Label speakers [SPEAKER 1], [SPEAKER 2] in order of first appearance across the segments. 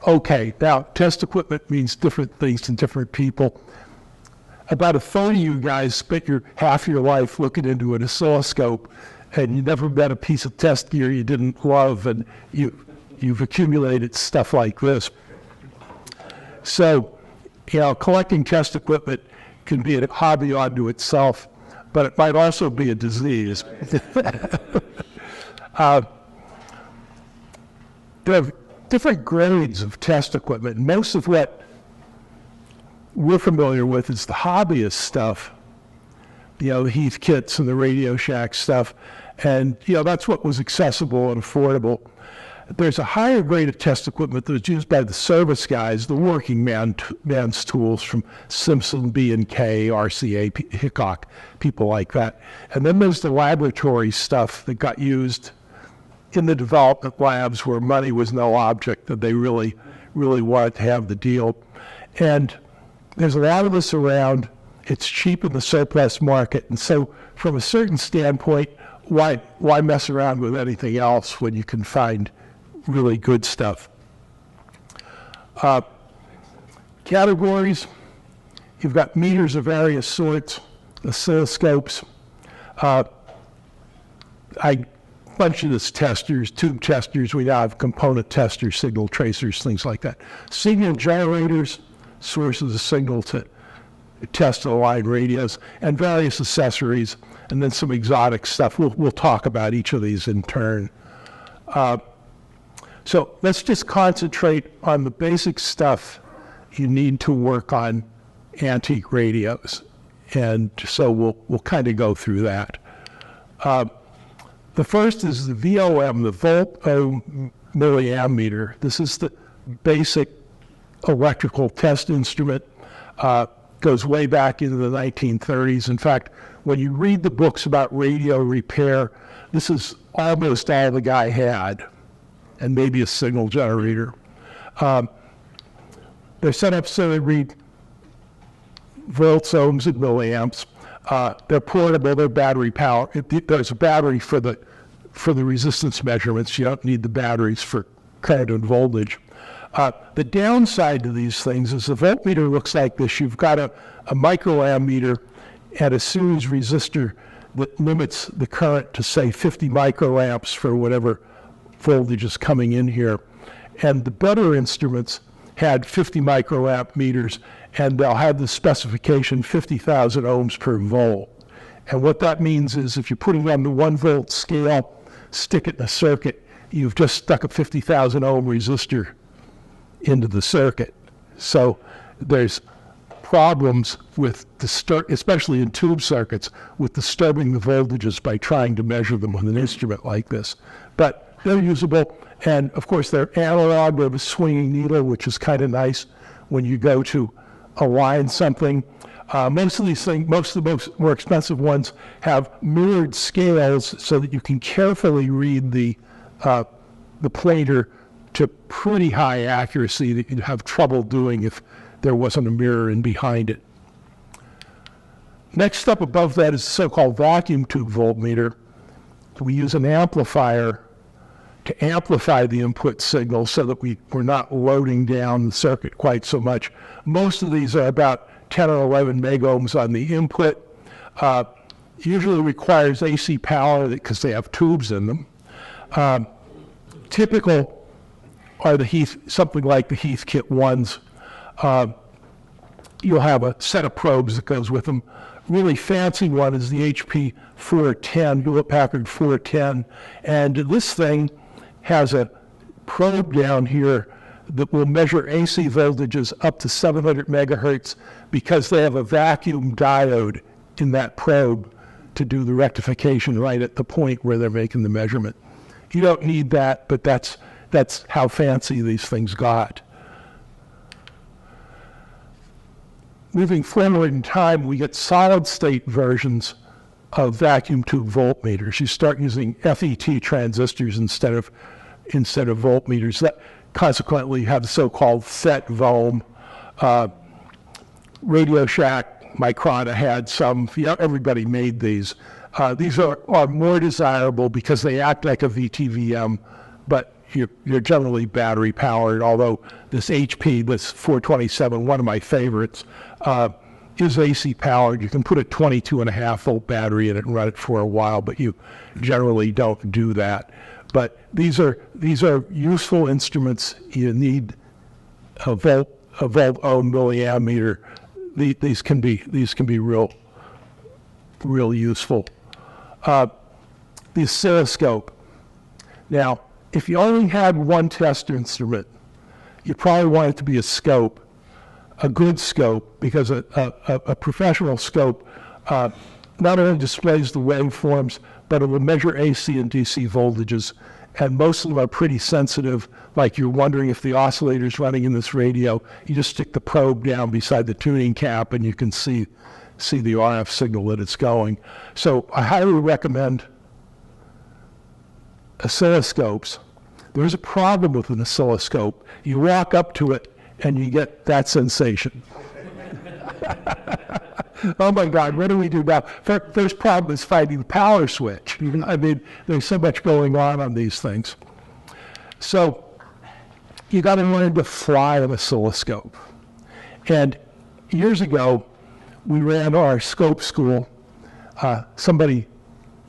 [SPEAKER 1] Okay, now test equipment means different things to different people. About a third of you guys spent half your life looking into an oscilloscope, and you never met a piece of test gear you didn't love, and you've accumulated stuff like this. So, collecting test equipment can be a hobby unto itself, but it might also be a disease. There are different grades of test equipment. Most of what we're familiar with is the hobbyist stuff, the Heath kits and the Radio Shack stuff, and that's what was accessible and affordable. There's a higher grade of test equipment that was used by the service guys, the working man's tools from Simpson, B&K, RCA, Hickok, people like that. And then there's the laboratory stuff that got used in the development labs where money was no object, that they really wanted to have the deal. And there's a lot of this around. It's cheap in the surplus market. And so from a certain standpoint, why mess around with anything else when you can find really good stuff? Categories, you've got meters of various sorts, oscilloscopes, bunch of this testers, tube testers, we now have component testers, signal tracers, things like that. Signal generators, sources of signal to test line radios, and various accessories, and then some exotic stuff. We'll talk about each of these in turn. So let's just concentrate on the basic stuff you need to work on antique radios. And so we'll kind of go through that. The first is the VOM, the volt-ohm milliammeter. This is the basic electrical test instrument. Goes way back into the 1930s. In fact, when you read the books about radio repair, this is almost all the guy had, and maybe a signal generator. They're set up so they read volts, ohms, and milliamps. They're portable, they're battery power. There's a battery for the resistance measurements. You don't need the batteries for current and voltage. The downside to these things is the voltmeter looks like this. You've got a microammeter and a series resistor that limits the current to, say, 50 microamps for whatever voltage is coming in here. And the better instruments had 50 microamp meters, and they'll have the specification 50,000 ohms per volt. And what that means is if you put it on the 1 volt scale, stick it in a circuit, you've just stuck a 50,000 ohm resistor into the circuit. So there's problems with, especially in tube circuits, with disturbing the voltages by trying to measure them with an instrument like this. But they're usable, and of course they're analog. They have a swinging needle, which is kind of nice when you go to align something. Most of these things, most of the more expensive ones, have mirrored scales so that you can carefully read the plater to pretty high accuracy that you'd have trouble doing if there wasn't a mirror in behind it. Next up above that is the so-called vacuum tube voltmeter. We use an amplifier to amplify the input signal so that we're not loading down the circuit quite so much. Most of these are about 10 or 11 megohms on the input. Usually requires AC power because they have tubes in them. Typical are something like the Heath Kit 1s. You'll have a set of probes that goes with them. Really fancy one is the HP 410, Hewlett-Packard 410, and this thing has a probe down here that will measure AC voltages up to 700 megahertz because they have a vacuum diode in that probe to do the rectification right at the point where they're making the measurement. You don't need that, but that's how fancy these things got. Moving forward in time, we get solid-state versions of vacuum tube voltmeters. You start using FET transistors instead of voltmeters. That consequently have the so-called FET VOM. Radio Shack, Microna had some. Everybody made these. These are more desirable because they act like a VTVM, but you're generally battery powered, although this HP, this 427, one of my favorites, is AC powered. You can put a 22.5 volt battery in it and run it for a while, but you generally don't do that. But these are useful instruments. You need a volt ohm milliammeter. These can be real useful. The oscilloscope. Now, if you only had one test instrument, you probably want it to be a scope, a good scope, because a professional scope not only displays the waveforms, but it will measure AC and DC voltages, and most of them are pretty sensitive. Like you're wondering if the oscillator's running in this radio, you just stick the probe down beside the tuning cap and you can see the RF signal that it's going. So I highly recommend oscilloscopes. There's a problem with an oscilloscope. You walk up to it and you get that sensation. Oh my God, what do we do now? First problem is finding the power switch. I mean, there's so much going on these things. So you got to learn to fly an oscilloscope. And years ago, we ran our scope school. Somebody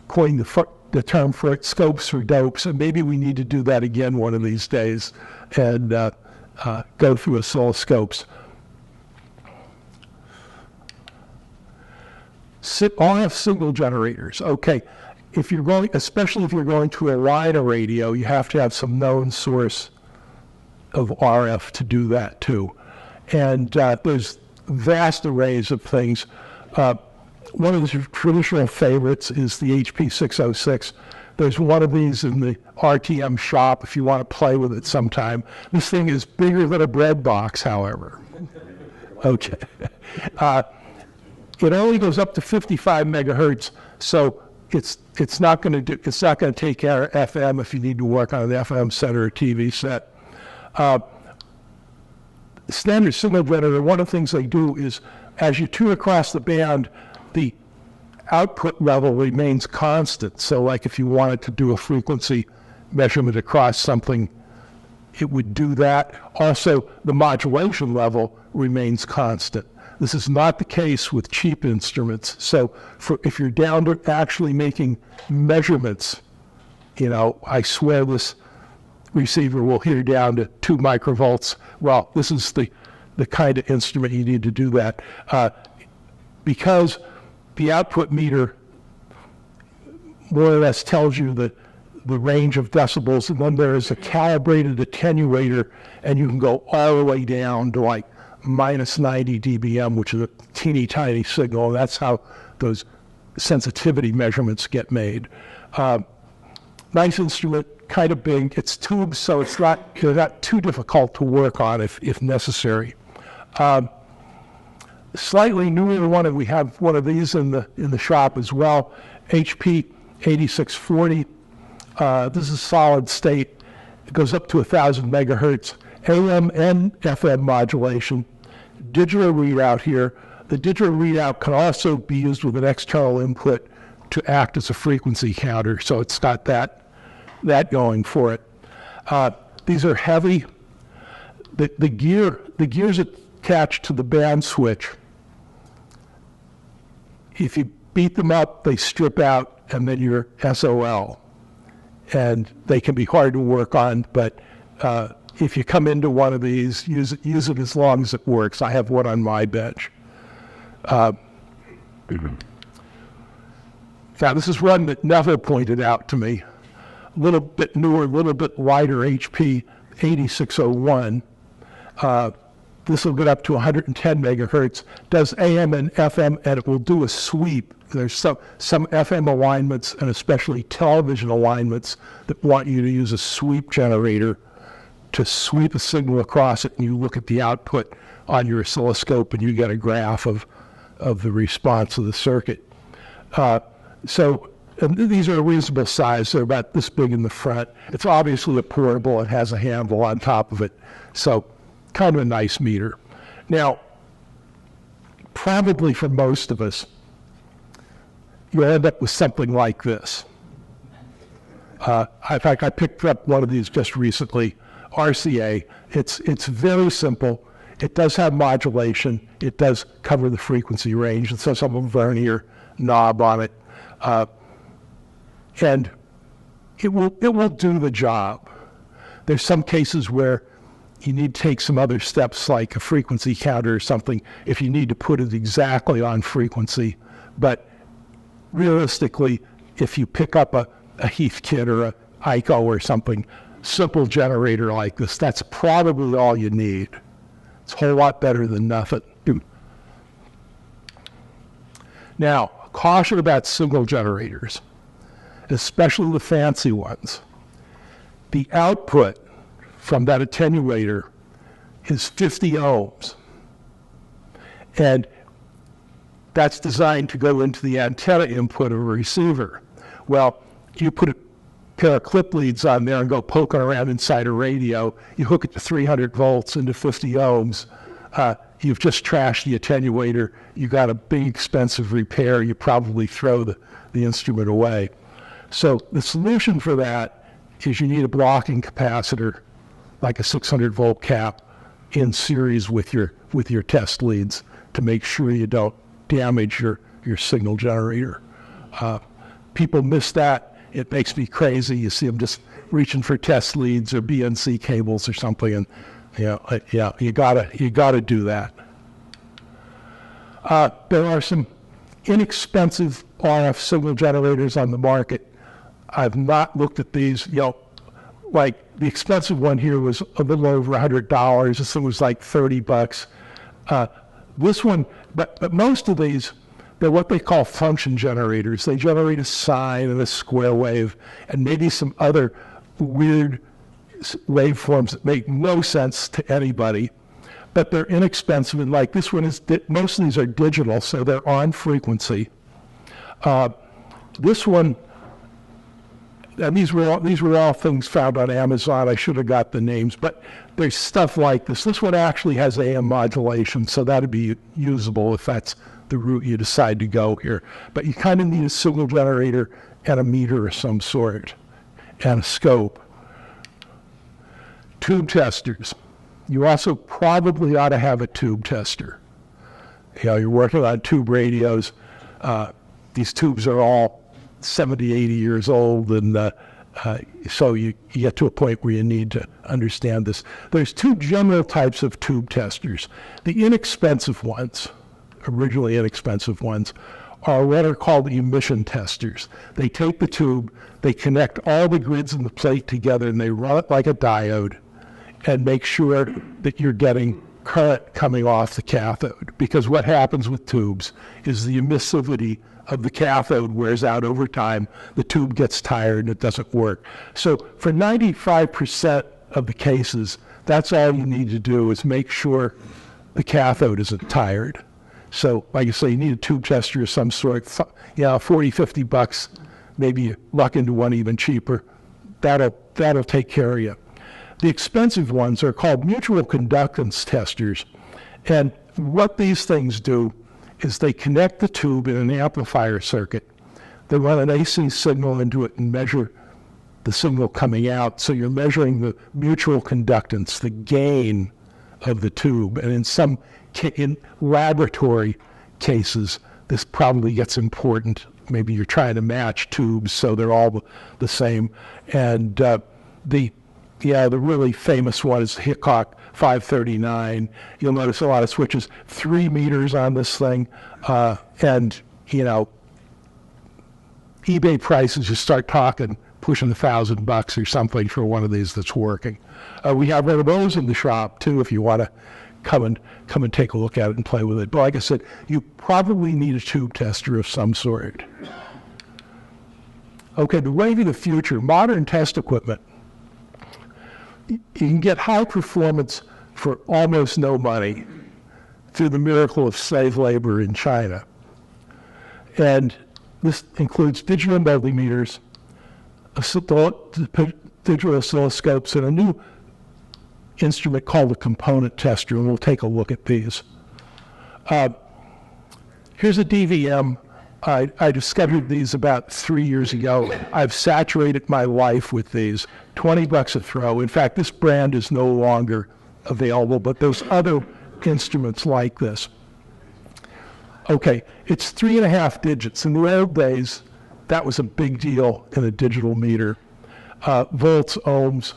[SPEAKER 1] coined the term for it, scopes for dopes, and maybe we need to do that again one of these days and go through oscilloscopes. RF signal generators. Okay, especially if you're going to align a radio, you have to have some known source of RF to do that too. And there's vast arrays of things. One of the traditional favorites is the HP 606. There's one of these in the RTM shop if you want to play with it sometime. This thing is bigger than a bread box, however. Okay. It only goes up to 55 megahertz, so it's not going to take care of FM if you need to work on an FM set or a TV set. Standard signal generator, one of the things they do is as you tune across the band, the output level remains constant. So like if you wanted to do a frequency measurement across something, it would do that. Also, the modulation level remains constant. This is not the case with cheap instruments. So if you're down to actually making measurements, I swear this receiver will hear down to 2 microvolts. Well, this is the kind of instrument you need to do that. Because the output meter more or less tells you the range of decibels, and then there is a calibrated attenuator, and you can go all the way down to like minus 90 dBm, which is a teeny tiny signal. That's how those sensitivity measurements get made. Nice instrument, kind of big. It's tubes, so it's not too difficult to work on if necessary. Slightly newer one, and we have one of these in the shop as well. HP 8640. This is solid state. It goes up to 1,000 megahertz. AM and FM modulation. Digital readout here. The digital readout can also be used with an external input to act as a frequency counter, so it's got that going for it. These are heavy. The gears attached to the band switch, if you beat them up, they strip out, and then you're SOL. And they can be hard to work on, but if you come into one of these, use it as long as it works. I have one on my bench. Now, this is one that Neville pointed out to me. A little bit newer, a little bit lighter HP 8601. This will get up to 110 megahertz, does AM and FM, and it will do a sweep. There's some FM alignments, and especially television alignments, that want you to use a sweep generator to sweep a signal across it, and you look at the output on your oscilloscope, and you get a graph of the response of the circuit. And these are a reasonable size. They're about this big in the front. It's obviously a portable. It has a handle on top of it. So kind of a nice meter. Now, probably for most of us, you end up with something like this. In fact, I picked up one of these just recently, RCA. It's very simple. It does have modulation. It does cover the frequency range. It says some vernier knob on it. And it will do the job. There's some cases where you need to take some other steps like a frequency counter or something if you need to put it exactly on frequency. But realistically, if you pick up a Heathkit or a ICO or something, simple generator like this, that's probably all you need. It's a whole lot better than nothing. Now, caution about signal generators, especially the fancy ones. The output from that attenuator is 50 ohms. And that's designed to go into the antenna input of a receiver. Well, you put a pair of clip leads on there and go poking around inside a radio, you hook it to 300 volts into 50 ohms, you've just trashed the attenuator, you got a big expensive repair, you probably throw the instrument away. So the solution for that is you need a blocking capacitor, like a 600 volt cap, in series with your test leads to make sure you don't damage your signal generator. People miss that. It makes me crazy. You see them just reaching for test leads or BNC cables or something, and you gotta do that. There are some inexpensive RF signal generators on the market. I've not looked at these. Like the expensive one here was a little over $100. This one was like $30. This one, but most of these, they're what they call function generators. They generate a sine and a square wave and maybe some other weird waveforms that make no sense to anybody, but they're inexpensive. And like this one is, most of these are digital, so they're on frequency. This one, and these were all things found on Amazon. I should have got the names, but there's stuff like this. This one actually has AM modulation, so that'd be usable if that's the route you decide to go here. But you kind of need a signal generator and a meter of some sort, and a scope. Tube testers. You also probably ought to have a tube tester. You're working on tube radios. These tubes are all 70, 80 years old, and so you get to a point where you need to understand this. There's two general types of tube testers. The inexpensive ones, originally inexpensive ones, are what are called emission testers. They take the tube, they connect all the grids in the plate together, and they run it like a diode and make sure that you're getting current coming off the cathode. Because what happens with tubes is the emissivity of the cathode wears out over time, the tube gets tired and it doesn't work. So for 95% of the cases, that's all you need to do is make sure the cathode isn't tired. So like I say, you need a tube tester of some sort, 40, 50 bucks, maybe you luck into one even cheaper. That'll take care of you. The expensive ones are called mutual conductance testers. And what these things do is they connect the tube in an amplifier circuit. They run an AC signal into it and measure the signal coming out. So you're measuring the mutual conductance, the gain of the tube. And in laboratory cases, this probably gets important. Maybe you're trying to match tubes so they're all the same. And the really famous one is Hickok 539. You'll notice a lot of switches, 3 meters on this thing, and eBay prices just start talking, pushing $1,000 or something for one of these that's working. We have one of those in the shop too, if you want to come and take a look at it and play with it. But like I said, you probably need a tube tester of some sort. Okay, the way to the future, modern test equipment. You can get high performance for almost no money through the miracle of slave labor in China. And this includes digital multimeters, digital oscilloscopes, and a new instrument called a component tester, and we'll take a look at these. Here's a DVM I discovered these about 3 years ago. I've saturated my life with these. $20 a throw. In fact, this brand is no longer available, but there's other instruments like this. Okay, it's 3.5 digits. In the old days, that was a big deal in a digital meter. Volts, ohms.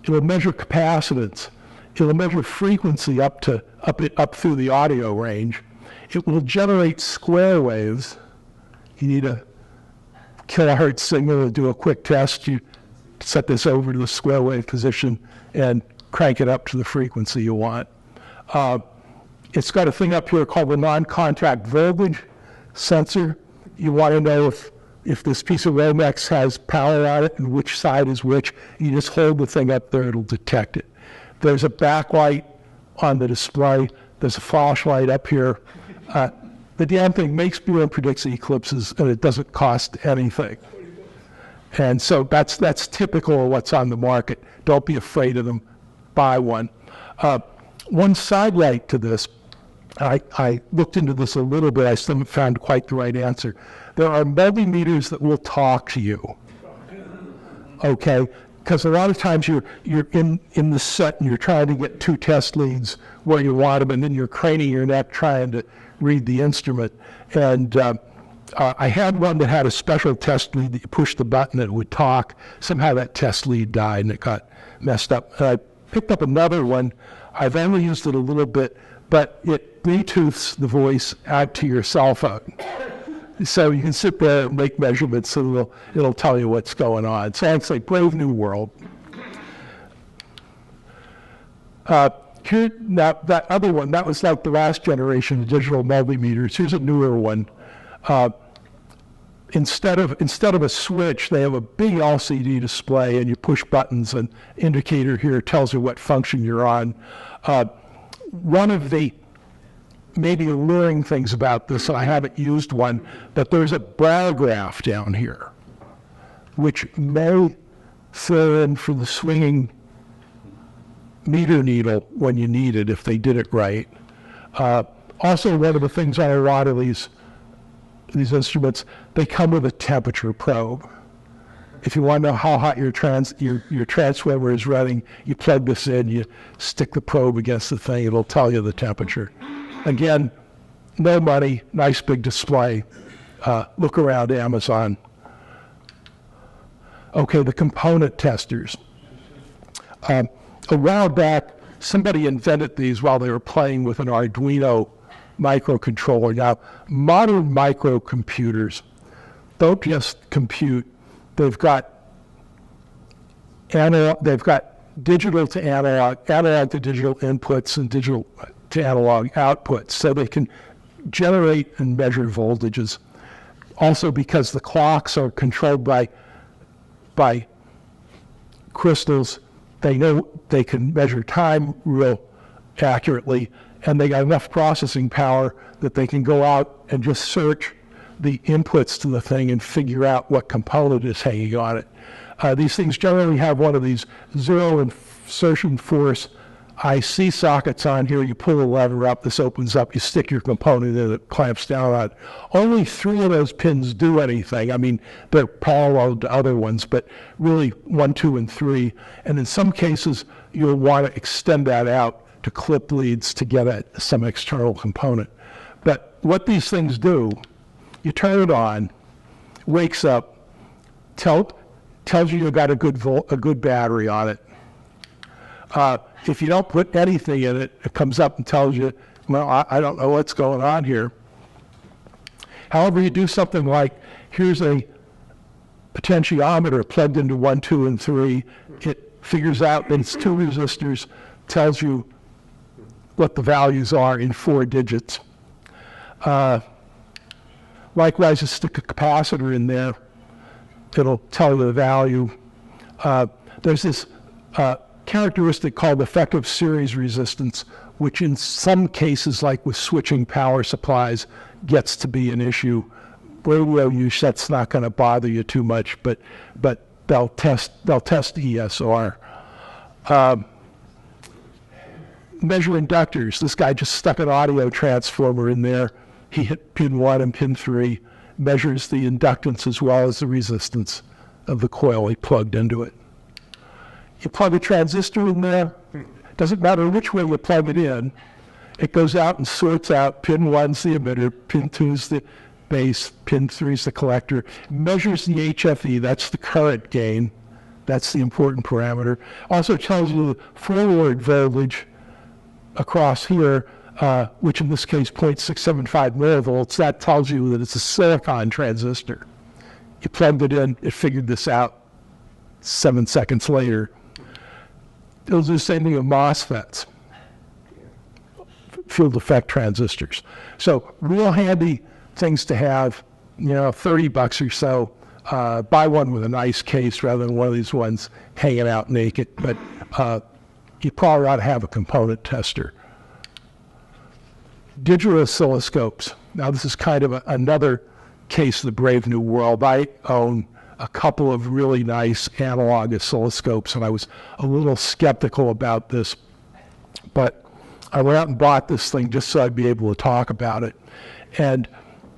[SPEAKER 1] It'll measure capacitance. It'll measure frequency up through the audio range. It will generate square waves. You need a kilohertz signal to do a quick test. You set this over to the square wave position and crank it up to the frequency you want. It's got a thing up here called the non-contact voltage sensor. You want to know if this piece of Romex has power on it and which side is which. You just hold the thing up there, it'll detect it. There's a backlight on the display. There's a flashlight up here. The damn thing makes beer and predicts eclipses, and it doesn't cost anything. And so that's typical of what's on the market. Don't be afraid of them. Buy one. One sidelight to this, I looked into this a little bit. I still haven't found quite the right answer. There are multimeters that will talk to you. Okay? Because a lot of times you're in the set and you're trying to get 2 test leads where you want them, and then you're craning your neck trying to read the instrument. And I had one that had a special test lead that you push the button and it would talk. Somehow that test lead died and it got messed up. And I picked up another one. I've only used it a little bit, but it Bluetooths the voice out to your cell phone. So you can sit there and make measurements and it'll tell you what's going on. Sounds like Brave New World. Here, now, that other one, that was like the last generation of digital multimeters. Here's a newer one. Instead of a switch, they have a big LCD display, and you push buttons. An indicator here tells you what function you're on. One of the maybe alluring things about this, and I haven't used one, that there's a barograph down here, which may fill in for the swinging meter needle when you need it, if they did it right. Also, one of the things on a lot of these instruments, they come with a temperature probe. If you want to know how hot your transformer is running, you plug this in, you stick the probe against the thing, it'll tell you the temperature. Again, no money, nice big display. Look around Amazon. Okay, the component testers. A while back, somebody invented these while they were playing with an Arduino microcontroller. Now, modern microcomputers don't just compute. They've got digital to analog, analog to digital inputs, and digital to analog outputs, so they can generate and measure voltages. Also, because the clocks are controlled by crystals, they know they can measure time real accurately, and they got enough processing power that they can go out and just search the inputs to the thing and figure out what component is hanging on it. These things generally have one of these zero insertion force IC sockets on here. You pull the lever up, this opens up, you stick your component in, it clamps down on it. Only 3 of those pins do anything. I mean, they're parallel to other ones, but really 1, 2, and 3. And in some cases, you'll want to extend that out to clip leads to get at some external component. But what these things do, you turn it on, wakes up, tells you you've got a good battery on it. If you don't put anything in it, it comes up and tells you, well, I don't know what's going on here. However, you do something like, here's a potentiometer plugged into 1, 2, and 3. It figures out that it's 2 resistors, tells you what the values are in 4 digits. Likewise, you stick a capacitor in there. It'll tell you the value. There's this characteristic called effective series resistance, which in some cases, like with switching power supplies, gets to be an issue. Radio use, that's not going to bother you too much, but they'll test ESR. Measure inductors. This guy just stuck an audio transformer in there. He hit pin 1 and pin 3, measures the inductance as well as the resistance of the coil he plugged into it. You plug a transistor in there, doesn't matter which way you plug it in, it goes out and sorts out pin 1's the emitter, pin 2's the base, pin 3's the collector, measures the HFE, that's the current gain, that's the important parameter. Also tells you the forward voltage across here, which in this case 0.675 millivolts, that tells you that it's a silicon transistor. You plugged it in, it figured this out 7 seconds later. It'll do the same thing with MOSFETs, field effect transistors. So real handy things to have, you know, $30 or so. Buy one with a nice case rather than one of these ones hanging out naked. But you probably ought to have a component tester. Digital oscilloscopes. Now this is kind of another case of the brave new world. I own a couple of really nice analog oscilloscopes, and I was a little skeptical about this, but I went out and bought this thing just so I'd be able to talk about it. And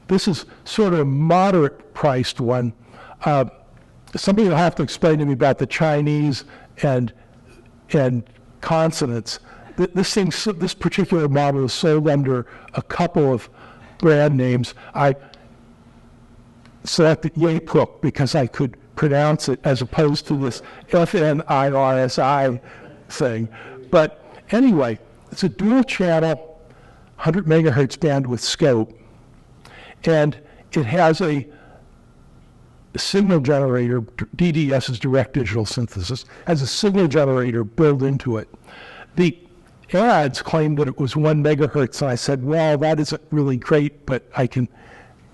[SPEAKER 1] this is sort of a moderate priced one. Somebody will have to explain to me about the Chinese and consonants. This particular model is sold under a couple of brand names. I selected Yapuk because I could pronounce it as opposed to this FNIRSI thing. But anyway, it's a dual channel, 100 megahertz bandwidth scope, and it has a signal generator. DDS is direct digital synthesis, has a signal generator built into it. The ads claimed that it was 1 megahertz, and I said, well, that isn't really great, but I can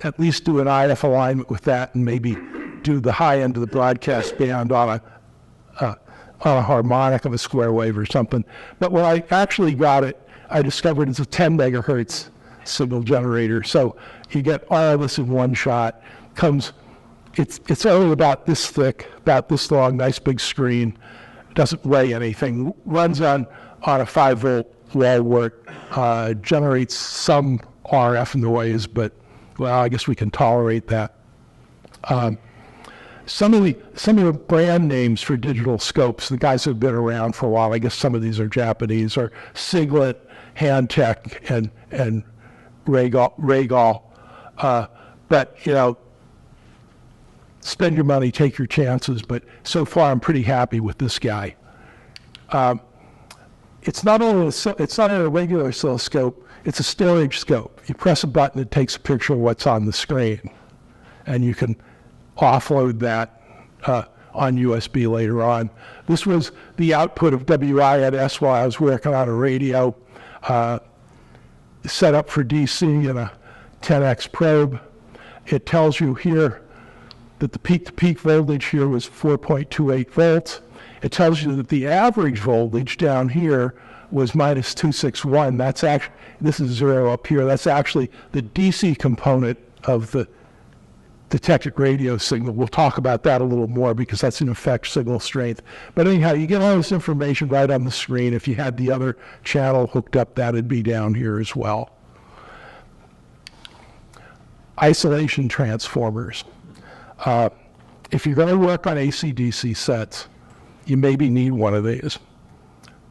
[SPEAKER 1] at least do an IF alignment with that and maybe do the high end of the broadcast band on a harmonic of a square wave or something. But when I actually got it, I discovered it's a 10 megahertz signal generator. So you get all this in one shot. It's only about this thick, about this long, nice big screen. Doesn't weigh anything. Runs on a 5-volt wall wart. Generates some RF noise, but well, I guess we can tolerate that. Some of the brand names for digital scopes, the guys have been around for a while. I guess some of these are Japanese, are Siglet, Handtech, and Regal. But you know, spend your money, take your chances. But so far, I'm pretty happy with this guy. It's not only a regular oscilloscope. It's a storage scope. You press a button, it takes a picture of what's on the screen, and you can offload that on USB later on. This was the output of WINS while I was working on a radio, set up for DC in a 10x probe. It tells you here that the peak-to-peak voltage here was 4.28 volts. It tells you that the average voltage down here was minus 261. That's actually, this is 0 up here. That's actually the DC component of the detected radio signal. We'll talk about that a little more because that's in effect signal strength. But anyhow, you get all this information right on the screen. If you had the other channel hooked up, that'd be down here as well. Isolation transformers. If you're going to work on AC/DC sets, you maybe need one of these.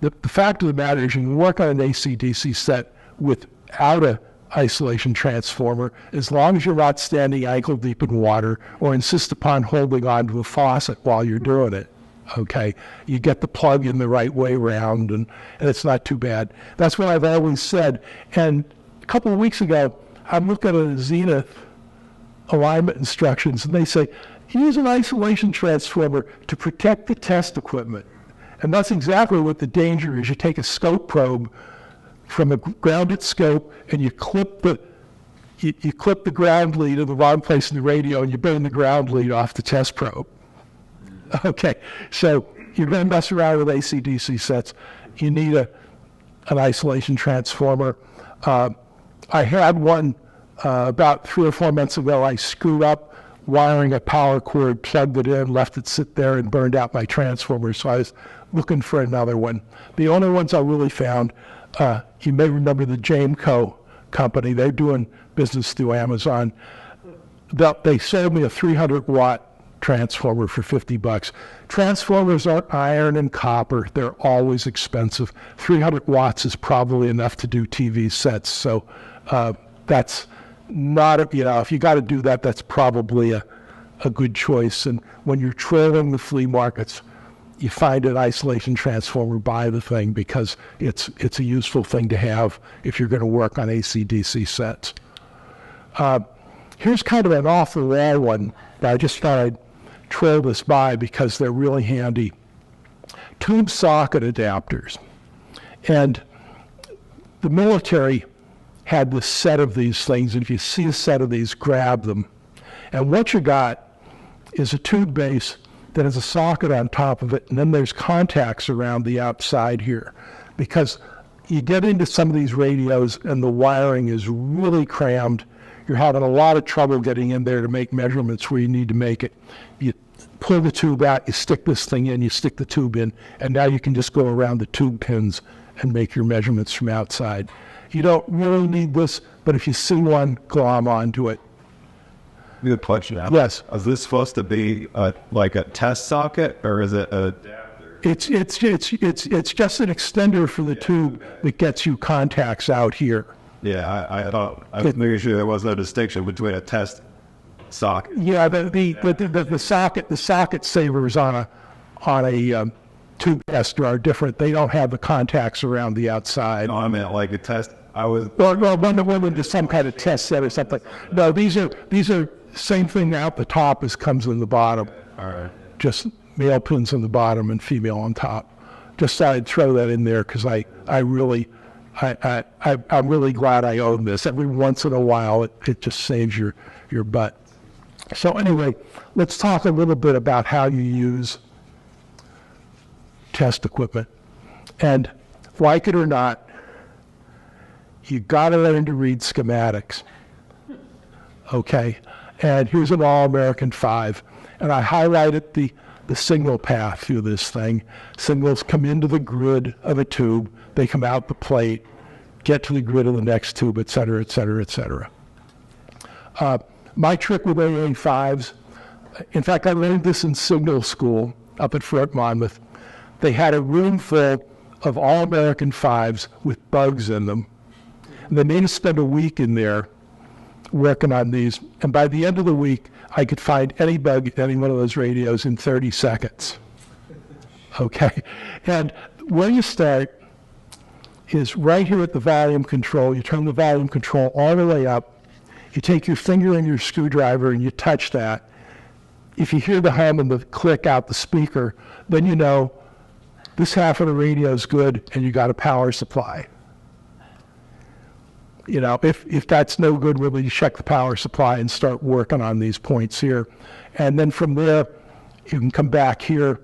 [SPEAKER 1] The fact of the matter is you can work on an AC/DC set without an isolation transformer as long as you're not standing ankle deep in water or insist upon holding onto a faucet while you're doing it. Okay, you get the plug in the right way around, and it's not too bad. That's what I've always said. And a couple of weeks ago, I'm looking at a Zenith alignment instructions, and they say, use an isolation transformer to protect the test equipment. And that's exactly what the danger is. You take a scope probe from a grounded scope, and you clip the ground lead in the wrong place in the radio, and you burn the ground lead off the test probe. Okay, so you're going to mess around with AC/DC sets. You need an isolation transformer. I had one about 3 or 4 months ago. I screwed up wiring a power cord, plugged it in, left it sit there, and burned out my transformer. So I was looking for another one. The only ones I really found, you may remember the Jameco company. They're doing business through Amazon. they sold me a 300-watt transformer for $50. Transformers are iron and copper. They're always expensive. 300 watts is probably enough to do TV sets. So that's not, if you got to do that, that's probably a good choice. And when you're trailing the flea markets, you find an isolation transformer, buy the thing, because it's a useful thing to have if you're going to work on AC/DC sets. Here's kind of an off-the-wall one, but I just thought I'd trail this by because they're really handy. Tube socket adapters. And the military had this set of these things, and if you see a set of these, grab them. And what you got is a tube base that has a socket on top of it, and then there's contacts around the outside here. Because you get into some of these radios and the wiring is really crammed. You're having a lot of trouble getting in there to make measurements where you need to make it. You pull the tube out, you stick this thing in, you stick the tube in, and now you can just go around the tube pins and make your measurements from outside. You don't really need this, but if you see one, glom onto it.
[SPEAKER 2] Good question.
[SPEAKER 1] Yes.
[SPEAKER 2] Is this supposed to be like a test socket, or is it a adapter?
[SPEAKER 1] It's just an extender for the tube that gets you contacts out here.
[SPEAKER 2] Yeah, I was making sure there was no distinction between a test socket.
[SPEAKER 1] Yeah, the socket savers on a tube tester are different. They don't have the contacts around the outside.
[SPEAKER 2] No, I meant like a test.
[SPEAKER 1] Well, one to some kind of test set or something. No, these are same thing out the top as comes in the bottom.
[SPEAKER 2] All right.
[SPEAKER 1] Just male pins on the bottom and female on top. Just thought I'd throw that in there because I'm really glad I own this. Every once in a while, it just saves your butt. So anyway, let's talk a little bit about how you use test equipment. And like it or not, you got to learn to read schematics. Okay? And here's an All-American 5. And I highlighted the signal path through this thing. Signals come into the grid of a tube. They come out the plate, get to the grid of the next tube, et cetera, et cetera, et cetera. My trick with AA5s, in fact, I learned this in signal school up at Fort Monmouth. They had a room full of All-American 5s with bugs in them. And they made us spend a week in there working on these. And by the end of the week, I could find any bug in any one of those radios in 30 seconds. Okay? And where you start is right here at the volume control. You turn the volume control all the way up. You take your finger and your screwdriver and you touch that. If you hear the hum and the click out the speaker, then you know this half of the radio is good and you got a power supply. You know, if that's no good, we'll check the power supply and start working on these points here. And then from there, you can come back here,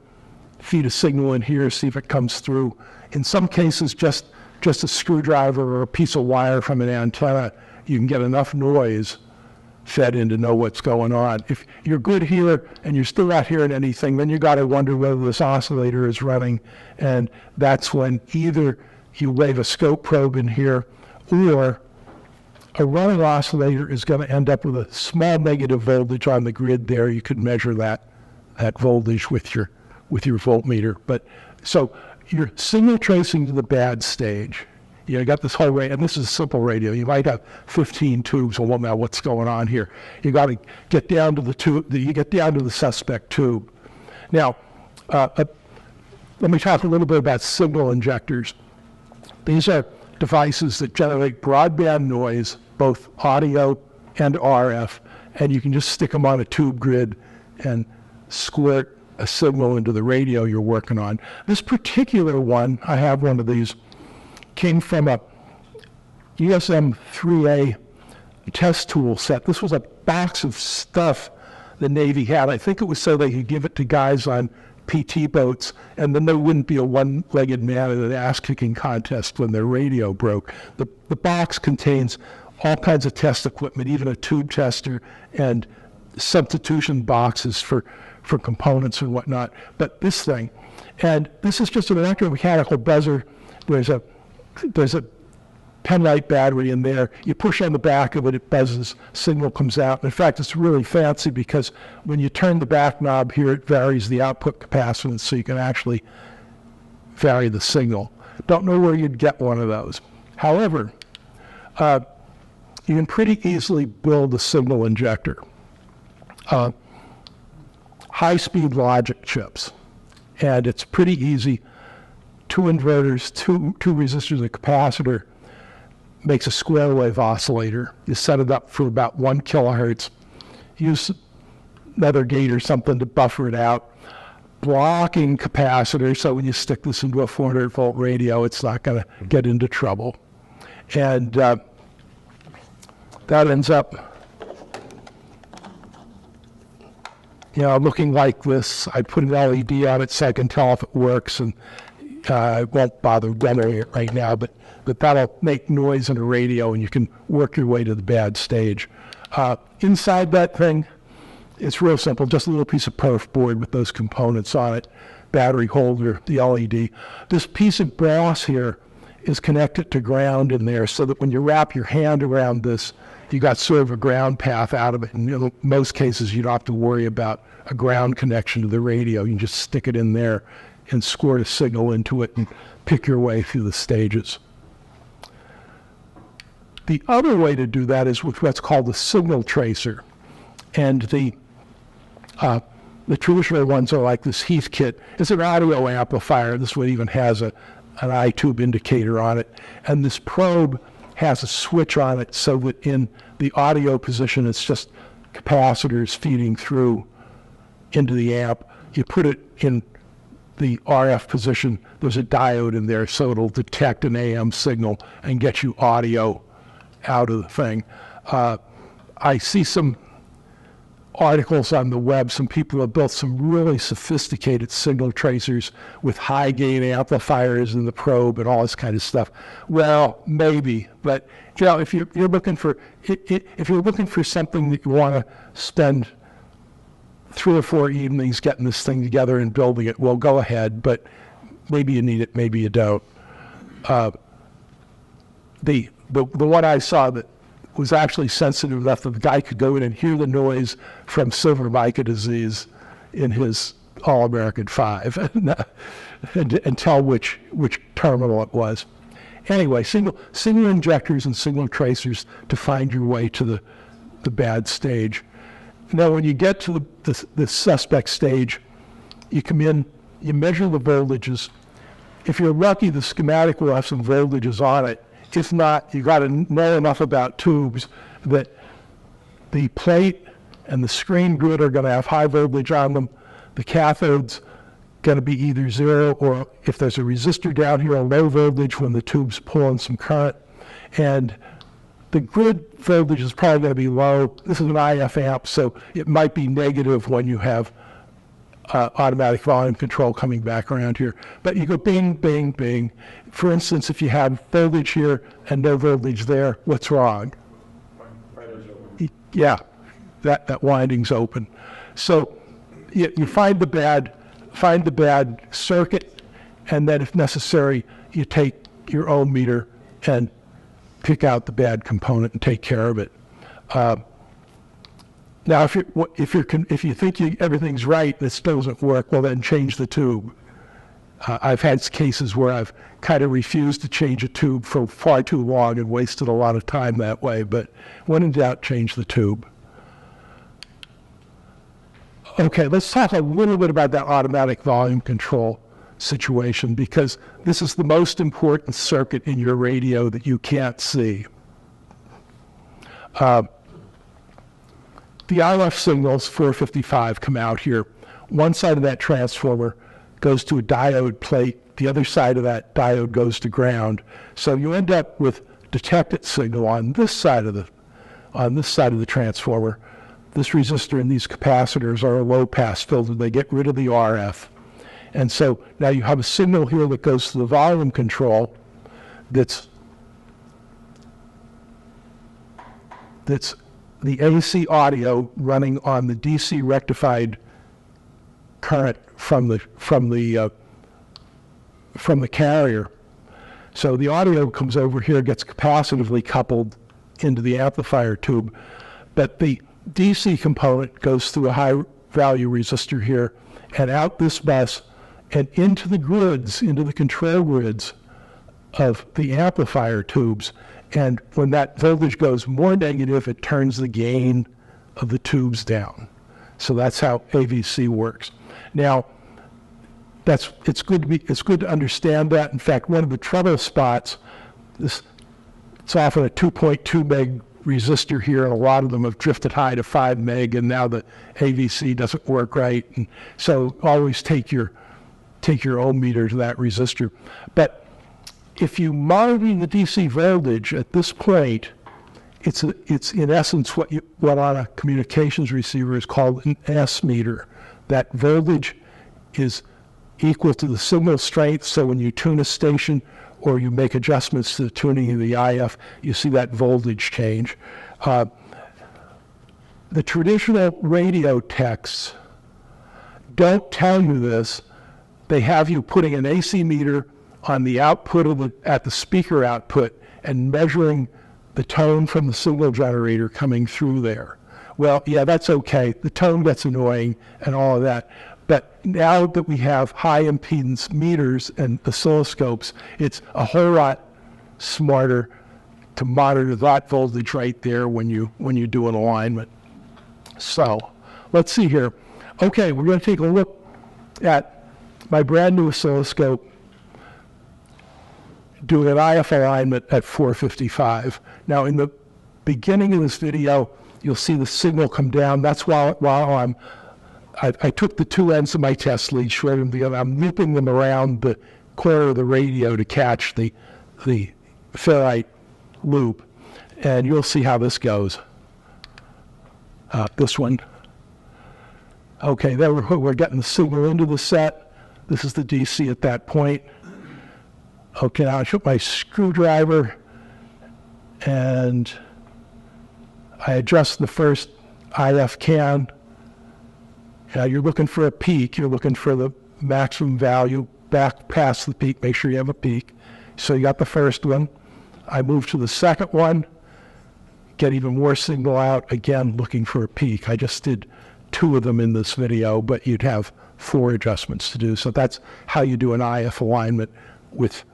[SPEAKER 1] feed a signal in here, see if it comes through. In some cases, just a screwdriver or a piece of wire from an antenna, you can get enough noise fed in to know what's going on. If you're good here and you're still not hearing anything, then you got to wonder whether this oscillator is running. And that's when either you wave a scope probe in here, or a running oscillator is going to end up with a small negative voltage on the grid there. You could measure that voltage with your voltmeter. But so you're signal tracing to the bad stage. You got this whole radio, and this is a simple radio. You might have 15 tubes, well, now what's going on here? You got to get down to the tube. You get down to the suspect tube. Now, let me talk a little bit about signal injectors. These are devices that generate broadband noise, both audio and RF, and you can just stick them on a tube grid and squirt a signal into the radio you're working on. This particular one, I have one of these, came from a ESM-3A test tool set. This was a box of stuff the Navy had. I think it was so they could give it to guys on PT boats, and then there wouldn't be a one-legged man in an ass-kicking contest when their radio broke. The box contains all kinds of test equipment, even a tube tester and substitution boxes for components and whatnot. But this thing, and this is just an electromechanical buzzer. There's a penlight battery in there. You push on the back of it, it buzzes, signal comes out. In fact, it's really fancy because when you turn the back knob here, it varies the output capacitance, so you can actually vary the signal. Don't know where you'd get one of those. However, you can pretty easily build a signal injector. High-speed logic chips, and it's pretty easy. 2 inverters, two resistors, a capacitor, makes a square wave oscillator. You set it up for about 1 kilohertz. Use another gate or something to buffer it out. Blocking capacitor, so when you stick this into a 400 volt radio, it's not going to get into trouble. And that ends up, looking like this. I put an LED on it so I can tell if it works, and I won't bother demoing it right now, but that'll make noise in a radio, and you can work your way to the bad stage. Inside that thing, it's real simple, just a little piece of perf board with those components on it, battery holder, the LED. This piece of brass here is connected to ground in there, so that when you wrap your hand around this, you got sort of a ground path out of it. And in most cases, you don't have to worry about a ground connection to the radio. You can just stick it in there and squirt a signal into it and pick your way through the stages. The other way to do that is with what's called the signal tracer. And the traditional ones are like this Heath kit. It's an audio amplifier. This one even has an I-tube indicator on it. And this probe has a switch on it so that in the audio position, it's just capacitors feeding through into the amp. You put it in the RF position, there's a diode in there, so it'll detect an AM signal and get you audio out of the thing. I see some articles on the web, some people have built some really sophisticated signal tracers with high gain amplifiers in the probe and all this kind of stuff. Well, maybe, but if you're looking for something that you want to spend 3 or 4 evenings getting this thing together and building it, well, go ahead, but maybe you need it, maybe you don't. The one I saw that was actually sensitive enough that the guy could go in and hear the noise from silver mica disease in his All-American 5 and tell which terminal it was. Anyway, single injectors and signal tracers to find your way to the bad stage. Now, when you get to the suspect stage, you come in, you measure the voltages. If you're lucky, the schematic will have some voltages on it. If not, you got to know enough about tubes that the plate and the screen grid are going to have high voltage on them. The cathode's going to be either 0 or, if there's a resistor down here, a low voltage when the tube's pulling some current. And the grid voltage is probably going to be low. This is an IF amp, so it might be negative when you have automatic volume control coming back around here. But you go bing, bing, bing. For instance, if you have voltage here and no voltage there, what's wrong? Yeah, that winding's open. So you find the bad circuit, and then if necessary, you take your ohm meter and pick out the bad component and take care of it. Now, if you think everything's right, this doesn't work, well, then change the tube. I've had cases where I've kind of refused to change a tube for far too long and wasted a lot of time that way, but when in doubt, change the tube. Okay, let's talk a little bit about that automatic volume control situation, because this is the most important circuit in your radio that you can't see. The RF signals, 455, come out here. One side of that transformer goes to a diode plate. The other side of that diode goes to ground. So you end up with detected signal on this side of the transformer. This resistor and these capacitors are a low-pass filter. They get rid of the RF. And so now you have a signal here that goes to the volume control that's the AC audio running on the DC rectified current from the carrier. So the audio comes over here, gets capacitively coupled into the amplifier tube, but the DC component goes through a high value resistor here and out this bus and into the grids, into the control grids of the amplifier tubes. And when that voltage goes more negative, it turns the gain of the tubes down. So that's how AVC works. Now, it's good to understand that. In fact, one of the trouble spots, it's often a 2.2 meg resistor here, and a lot of them have drifted high to 5 meg, and now the AVC doesn't work right. And so always take your ohm meter to that resistor. But if you monitor the DC voltage at this point, it's in essence what on a communications receiver is called an S meter. That voltage is equal to the signal strength, so when you tune a station or you make adjustments to the tuning of the IF, you see that voltage change. The traditional radio texts don't tell you this. They have you putting an AC meter on the output at the speaker output and measuring the tone from the signal generator coming through there. Well, yeah, that's okay. The tone gets annoying and all of that. But now that we have high impedance meters and oscilloscopes, it's a whole lot smarter to monitor that voltage right there when you do an alignment. So let's see here. Okay, we're going to take a look at my brand new oscilloscope doing an IF alignment at 455. Now in the beginning of this video, you'll see the signal come down. That's while I took the two ends of my test lead, shredded them together. I'm looping them around the corner of the radio to catch the ferrite loop. And you'll see how this goes. This one. Okay, there we're getting the signal into the set. This is the DC at that point. Okay, now I took my screwdriver and I adjust the first IF can. Now you're looking for a peak. You're looking for the maximum value back past the peak. Make sure you have a peak. So you got the first one. I move to the second one, get even more signal out, again looking for a peak. I just did 2 of them in this video, but you'd have 4 adjustments to do. So that's how you do an IF alignment with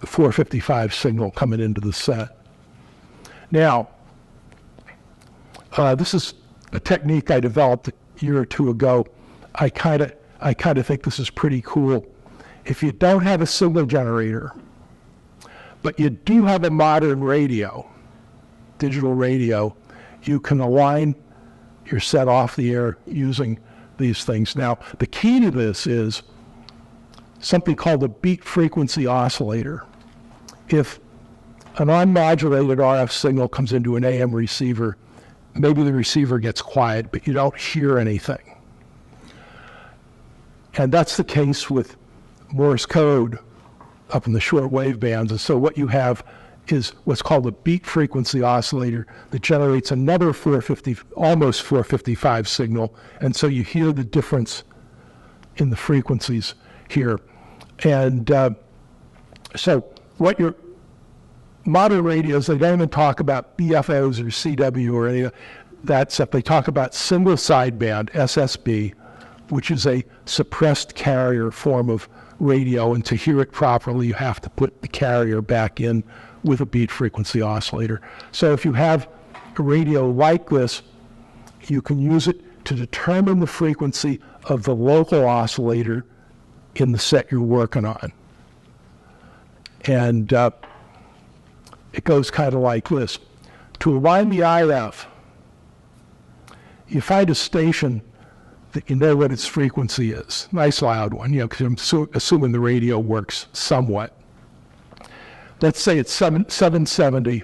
[SPEAKER 1] the 455 signal coming into the set. Now, this is a technique I developed a year or 2 ago. I kind of think this is pretty cool. If you don't have a signal generator, but you do have a modern radio, digital radio, you can align your set off the air using these things. Now, the key to this is something called a beat frequency oscillator. If an unmodulated RF signal comes into an AM receiver, maybe the receiver gets quiet, but you don't hear anything. And that's the case with Morse code up in the short wave bands. And so what you have is what's called a beat frequency oscillator that generates another almost 455 signal. And so you hear the difference in the frequencies here. And so what your modern radios, they don't even talk about BFOs or CW or any of that stuff. They talk about single sideband, SSB, which is a suppressed carrier form of radio. And to hear it properly, you have to put the carrier back in with a beat frequency oscillator. So if you have a radio like this, you can use it to determine the frequency of the local oscillator in the set you're working on. And it goes kind of like this. To align the IF, you find a station that you know what its frequency is. Nice loud one, because I'm assuming the radio works somewhat. Let's say it's 770.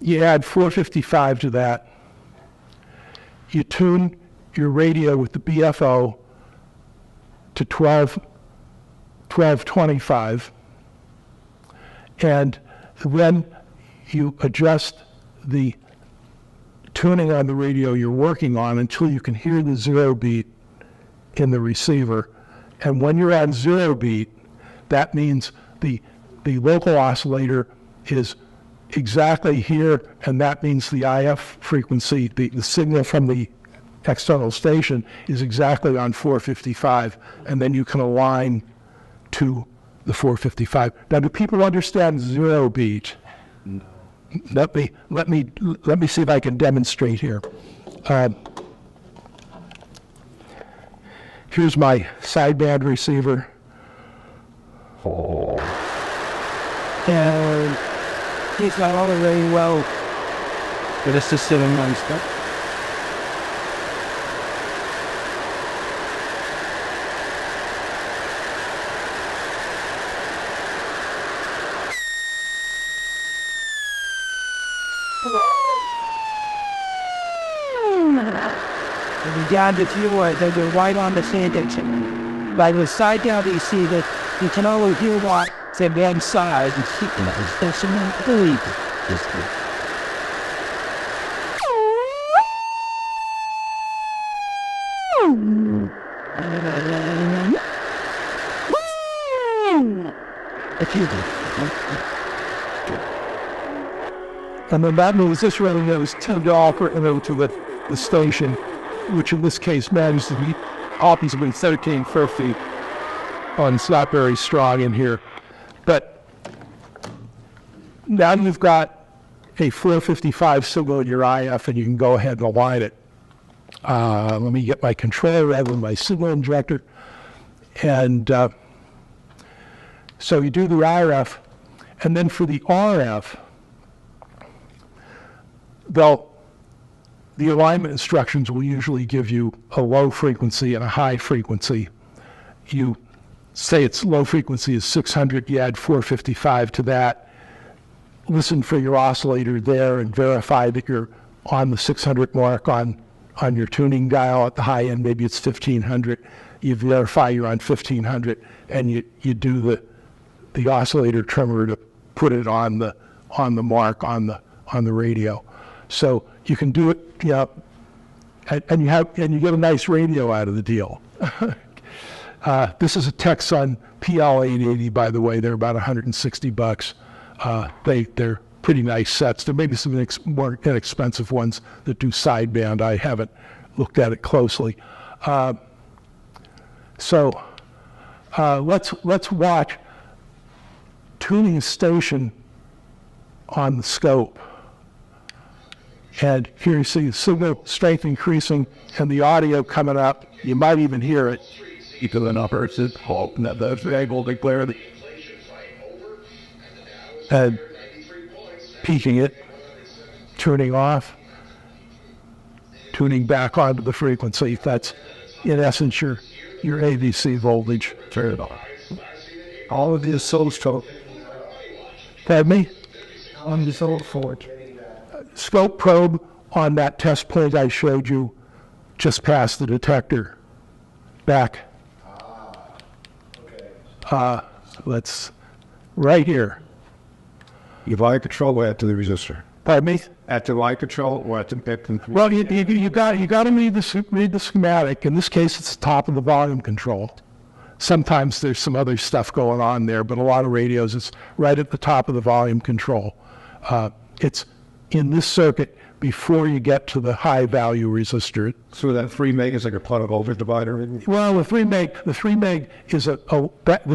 [SPEAKER 1] You add 455 to that. You tune your radio with the BFO to 1225. And then you adjust the tuning on the radio you're working on until you can hear the 0 beat in the receiver. And when you're at 0 beat, that means the local oscillator is exactly here, and that means the IF frequency, the signal from the external station is exactly on 455, and then you can align to the 455. Now, do people understand zero beat? No. Let me see if I can demonstrate here. Here's my sideband receiver.
[SPEAKER 3] And he's got all the very well, but it's just sitting on stuff. And the down to fewer, they go right on the station. By the side down, you see that you can always hear what the one side is keeping it. There's some believe this thing.
[SPEAKER 1] And then that means this really goes $10 to the station, which in this case managed to be obviously 1350. Oh, it's not very strong in here. But now you've got a 455 signal in your IF, and you can go ahead and align it. Let me get my controller out with my signal injector. And so you do the RF, and then for the RF, the alignment instructions will usually give you a low frequency and a high frequency. You say its low frequency is 600, you add 455 to that. Listen for your oscillator there and verify that you're on the 600 mark on your tuning dial. At the high end, maybe it's 1500. You verify you're on 1500, and you do the oscillator trimmer to put it on the mark on the radio. So you can do it, and you get a nice radio out of the deal. This is a Texan PL880, by the way. They're about $160. They're pretty nice sets. There may be some more inexpensive ones that do sideband. I haven't looked at it closely. So let's watch tuning station on the scope. And here you see the signal strength increasing and the audio coming up. You might even hear it.
[SPEAKER 2] Even the numbers is hope that the able to clear the
[SPEAKER 1] and peaking it, turning off, tuning back onto the frequency. That's in essence your AVC voltage.
[SPEAKER 2] turn it off.
[SPEAKER 3] All of this soul stroke
[SPEAKER 1] Have me?
[SPEAKER 3] on this old Ford.
[SPEAKER 1] Scope probe on that test plate I showed you just past the detector. Back. Let's right here.
[SPEAKER 2] You line control or at to the resistor?
[SPEAKER 1] Pardon me?
[SPEAKER 2] At the line control or at the pick?
[SPEAKER 1] Well, you got to read the schematic. In this case, it's the top of the volume control. Sometimes there's some other stuff going on there, but a lot of radios, it's right at the top of the volume control. It's in this circuit before you get to the high value resistor.
[SPEAKER 2] So that 3 meg is like a plug voltage divider.
[SPEAKER 1] Well, the 3 meg is the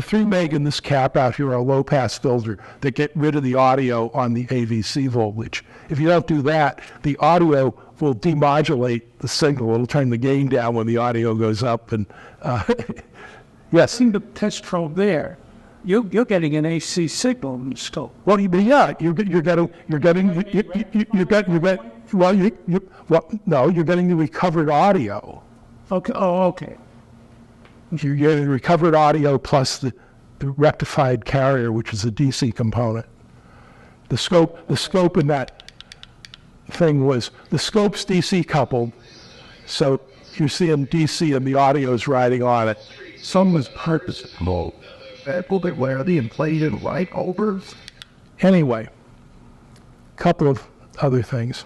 [SPEAKER 1] 3 meg in this cap out here are a low pass filter that get rid of the audio on the AVC voltage. If you don't do that, the audio will demodulate the signal. It'll turn the gain down when the audio goes up. And yes,
[SPEAKER 3] See the test probe there. You're getting an AC signal in the scope.
[SPEAKER 1] well, yeah, you're getting the recovered audio.
[SPEAKER 3] Okay. Oh, okay.
[SPEAKER 1] You're getting recovered audio plus the rectified carrier, which is a DC component. The scope in that thing was, the scope's DC coupled, so you're seeing DC and the audio's riding on it.
[SPEAKER 2] Some was purposeful. Will they wear the inflated light overs?
[SPEAKER 1] Anyway, couple of other things.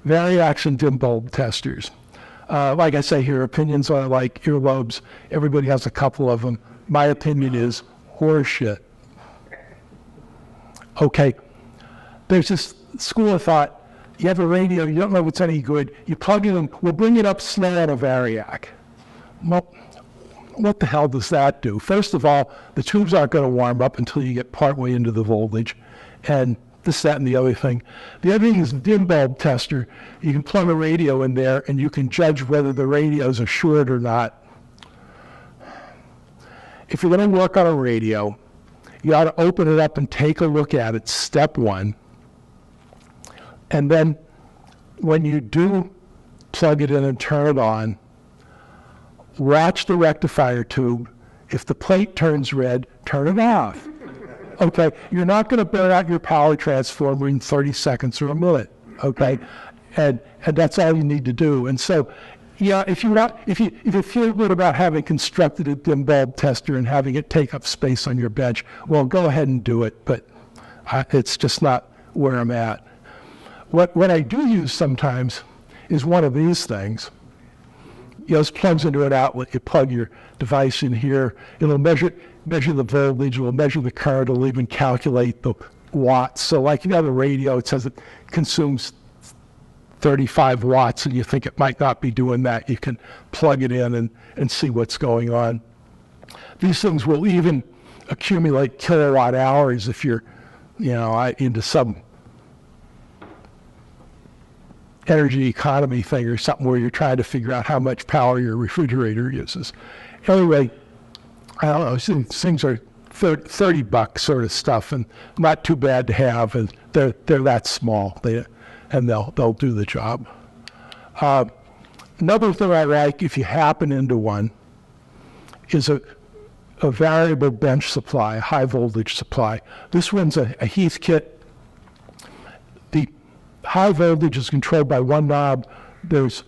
[SPEAKER 1] Variaction dim bulb testers. Like I say here, opinions are like earlobes. Everybody has a couple of them. My opinion is horseshit. Okay, there's this school of thought, you have a radio, you don't know if it's any good, you plug it in, we'll bring it up slow on a variac. Well, what the hell does that do? First of all, the tubes aren't going to warm up until you get partway into the voltage, and this, that, and the other thing. The other thing is a dim bulb tester. You can plug a radio in there, and you can judge whether the radios are short or not. If you're going to work on a radio, you ought to open it up and take a look at it, step one. And then when you do plug it in and turn it on, watch the rectifier tube. If the plate turns red, turn it off. Okay, you're not going to burn out your power transformer in 30 seconds or a minute. Okay, and that's all you need to do. And so, yeah, if you feel good about having constructed a dim bulb tester and having it take up space on your bench, well, go ahead and do it. But it's just not where I'm at. What I do use sometimes is one of these things. It plugs into an outlet. You plug your device in here. It'll measure the voltage. It'll measure the current. It'll even calculate the watts. So like you have a radio, it says it consumes 35 watts, and you think it might not be doing that. You can plug it in and see what's going on. These things will even accumulate kilowatt hours if you're, into some energy economy thing or something where you're trying to figure out how much power your refrigerator uses. Anyway, I don't know, these things are $30 sort of stuff, and not too bad to have, and they're that small, and they'll do the job. Another thing I like, if you happen into one, is a variable bench supply, a high voltage supply. This one's a Heathkit. The high voltage is controlled by one knob. There's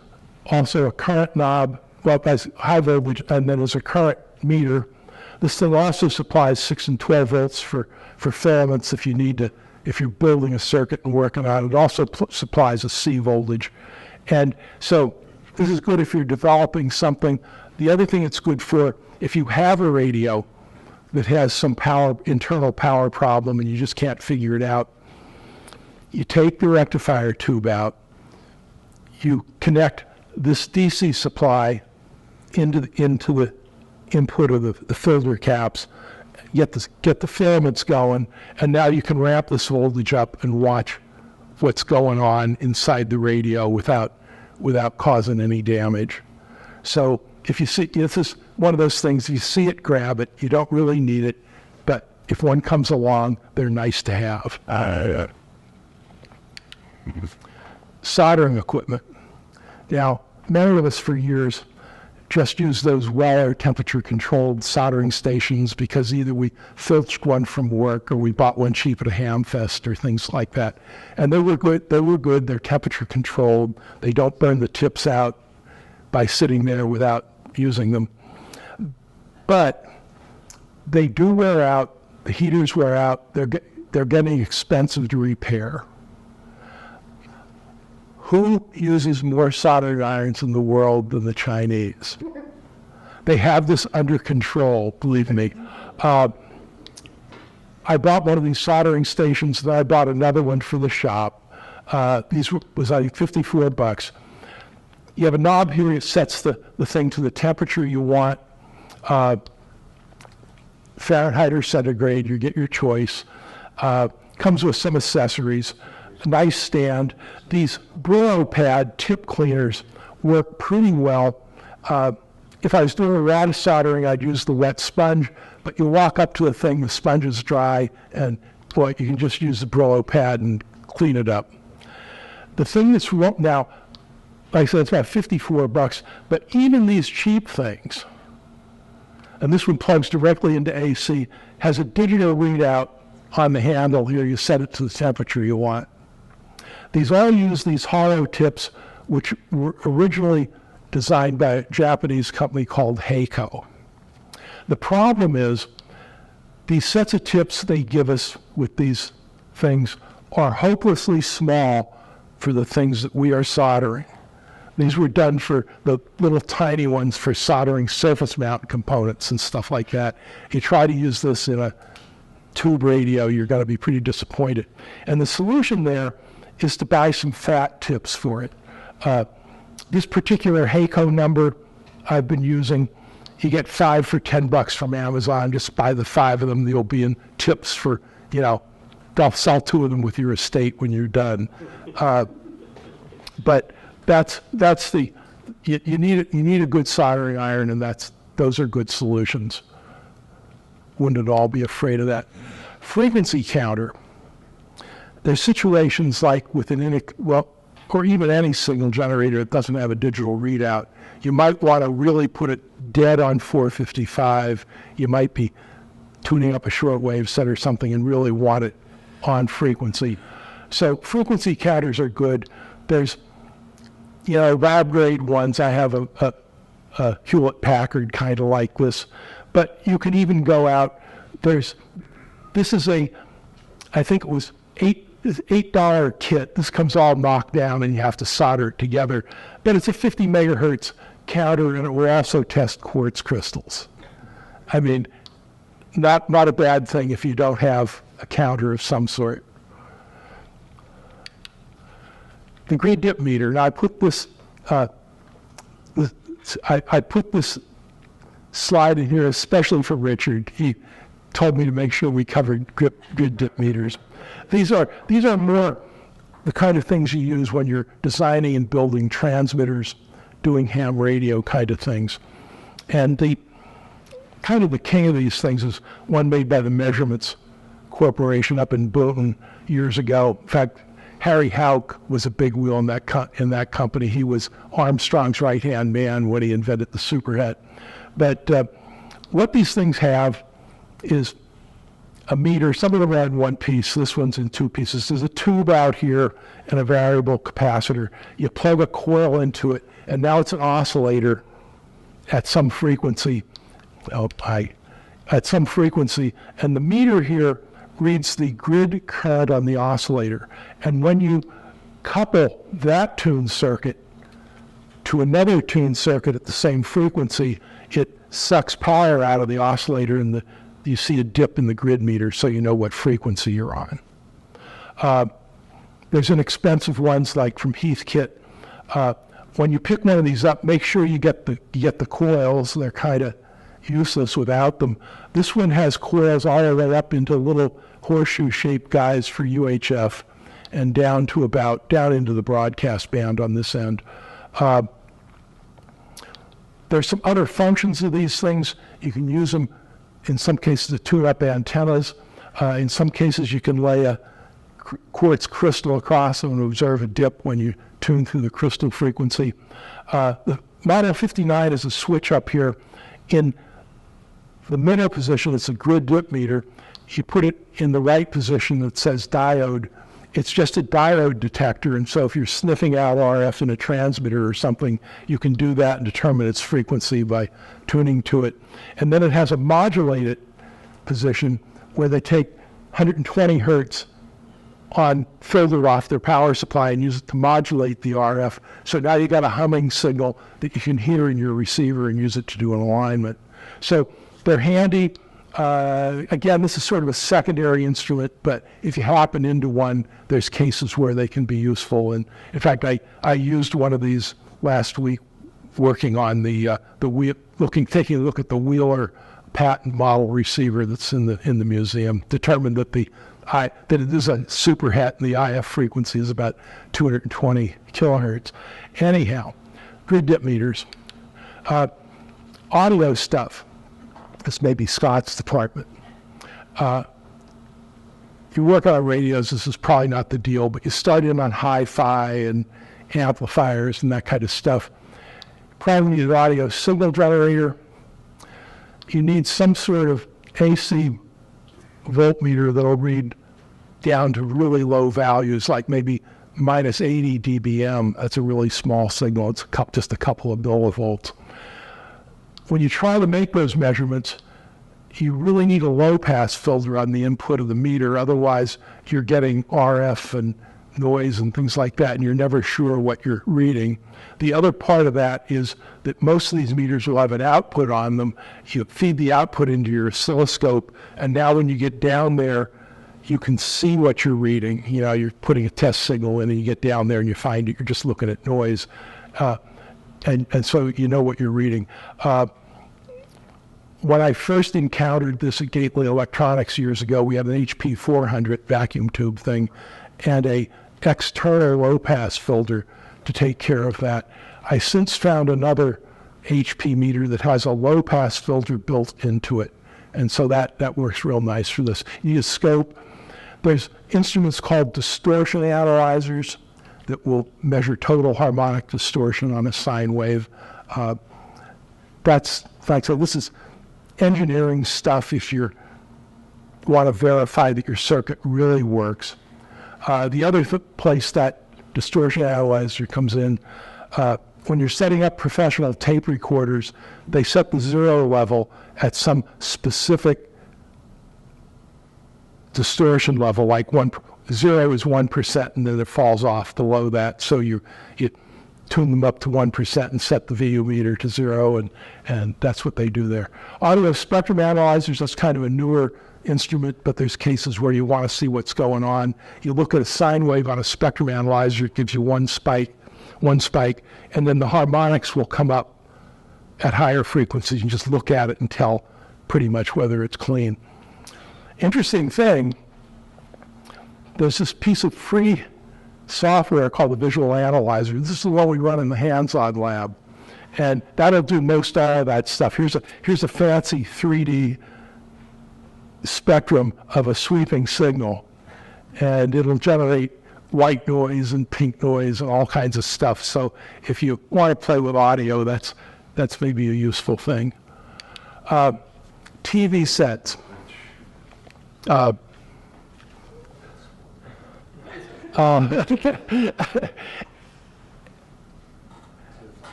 [SPEAKER 1] also a current knob, well, as high voltage, and then there's a current meter. This thing also supplies 6 and 12 volts for filaments if you're building a circuit and working on it. It also supplies a C voltage. And so this is good if you're developing something. The other thing it's good for, if you have a radio that has some internal power problem and you just can't figure it out, you take the rectifier tube out, you connect this DC supply into the input of the filter caps, get the filaments going, and now you can ramp this voltage up and watch what's going on inside the radio without causing any damage. So if you see, this is one of those things, if you see it, grab it. You don't really need it, but if one comes along, they're nice to have. Soldering equipment. Now, many of us for years just used those Weller temperature-controlled soldering stations because either we filched one from work or we bought one cheap at a Hamfest or things like that. And they were good. They're temperature-controlled. They don't burn the tips out by sitting there without using them. But they do wear out. The heaters wear out. They're getting expensive to repair. Who uses more soldering irons in the world than the Chinese? They have this under control, believe me. I bought one of these soldering stations, then I bought another one for the shop. These was, I think, $54. You have a knob here that sets the thing to the temperature you want. Fahrenheit or centigrade, you get your choice. Comes with some accessories. Nice stand. These Brillo pad tip cleaners work pretty well. If I was doing a radish soldering, I'd use the wet sponge, but you walk up to the thing, the sponge is dry, and boy, you can just use the Brillo pad and clean it up. The thing that's now, like I said, it's about $54, but even these cheap things, and this one plugs directly into AC, has a digital readout on the handle here. You set it to the temperature you want. These all use these hollow tips, which were originally designed by a Japanese company called Heiko. The problem is these sets of tips they give us with these things are hopelessly small for the things that we are soldering. These were done for the little tiny ones for soldering surface mount components and stuff like that. You try to use this in a tube radio, you're going to be pretty disappointed. And the solution there is to buy some fat tips for it. This particular Heiko number I've been using, you get 5 for $10 from Amazon. Just buy the 5 of them. They'll be in tips for, they'll sell 2 of them with your estate when you're done. But that's the, you need a good soldering iron, and those are good solutions. Wouldn't at all be afraid of that. Frequency counter. There's situations like with or even any signal generator that doesn't have a digital readout. You might want to really put it dead on 455. You might be tuning up a shortwave set or something and really want it on frequency. So frequency counters are good. There's, lab grade ones. I have a Hewlett-Packard kind of like this, but you can even go out. This is I think it was $8 kit. This comes all knocked down and you have to solder it together. But it's a 50 megahertz counter, and it will also test quartz crystals. I mean, not a bad thing if you don't have a counter of some sort. The grid dip meter. Now I put this I put this slide in here especially for Richard. He told me to make sure we covered grid dip meters. These are more the kind of things you use when you're designing and building transmitters, doing ham radio kind of things. And the king of these things is one made by the Measurements Corporation up in Boonton years ago. In fact, Harry Houck was a big wheel in that company. He was Armstrong's right-hand man when he invented the superhet. But what these things have is a meter. Some of them are in one piece. This one's in 2 pieces. There's a tube out here and a variable capacitor. You plug a coil into it, and now it's an oscillator at some frequency. At some frequency, and the meter here reads the grid current on the oscillator. And when you couple that tuned circuit to another tuned circuit at the same frequency, it sucks power out of the oscillator, and you see a dip in the grid meter, so you know what frequency you're on. There's inexpensive ones like from Heathkit. When you pick one of these up, make sure you get the coils. They're kind of useless without them. This one has coils all the way up into little horseshoe-shaped guys for UHF, and down into the broadcast band on this end. There's some other functions of these things. You can use them in some cases to tune up antennas. In some cases you can lay a quartz crystal across them and observe a dip when you tune through the crystal frequency. The Model 59 is a switch up here. In the middle position, it's a grid dip meter. You put it in the right position that says diode. It's just a diode detector, and so if you're sniffing out RF in a transmitter or something, you can do that and determine its frequency by tuning to it. And then it has a modulated position where they take 120 hertz further off their power supply and use it to modulate the RF. So now you got a humming signal that you can hear in your receiver and use it to do an alignment. So they're handy. Again, this is sort of a secondary instrument, but if you happen into one, there's cases where they can be useful. And in fact, I used one of these last week, working on taking a look at the Wheeler patent model receiver that's in the museum. Determined that that it is a superhet, and the IF frequency is about 220 kilohertz. Anyhow, grid dip meters, audio stuff. This may be Scott's department. You work on radios, this is probably not the deal, but you start in on hi-fi and amplifiers and that kind of stuff. Probably need an audio signal generator. You need some sort of AC voltmeter that'll read down to really low values, like maybe minus 80 dBm. That's a really small signal. It's just a couple of millivolts. When you try to make those measurements, you really need a low-pass filter on the input of the meter. Otherwise, you're getting RF and noise and things like that, and you're never sure what you're reading. The other part of that is that most of these meters will have an output on them. You feed the output into your oscilloscope, and now when you get down there, you can see what you're reading. You know, you're putting a test signal in, and you get down there and you find it, you're just looking at noise. And so you know what you're reading. When I first encountered this at Gateway Electronics years ago, we had an HP 400 vacuum tube thing and a external low-pass filter to take care of that. I since found another HP meter that has a low-pass filter built into it, and so that works real nice for this. You use scope. There's instruments called distortion analyzers that will measure total harmonic distortion on a sine wave. That's, in fact, so this is engineering stuff if you want to verify that your circuit really works. The other place that distortion analyzer comes in, when you're setting up professional tape recorders, they set the zero level at some specific distortion level, like zero is 1%, and then it falls off below that. So you tune them up to 1% and set the VU meter to zero, and that's what they do there. Audio spectrum analyzers, that's kind of a newer instrument, but there's cases where you want to see what's going on. You look at a sine wave on a spectrum analyzer, it gives you one spike, and then the harmonics will come up at higher frequencies. You just look at it and tell pretty much whether it's clean. Interesting thing, there's this piece of free software called the Visual Analyzer. This is the one we run in the hands-on lab, and that'll do most all of that stuff. Here's a fancy 3D spectrum of a sweeping signal, and it'll generate white noise and pink noise and all kinds of stuff. So if you want to play with audio, that's maybe a useful thing. TV sets.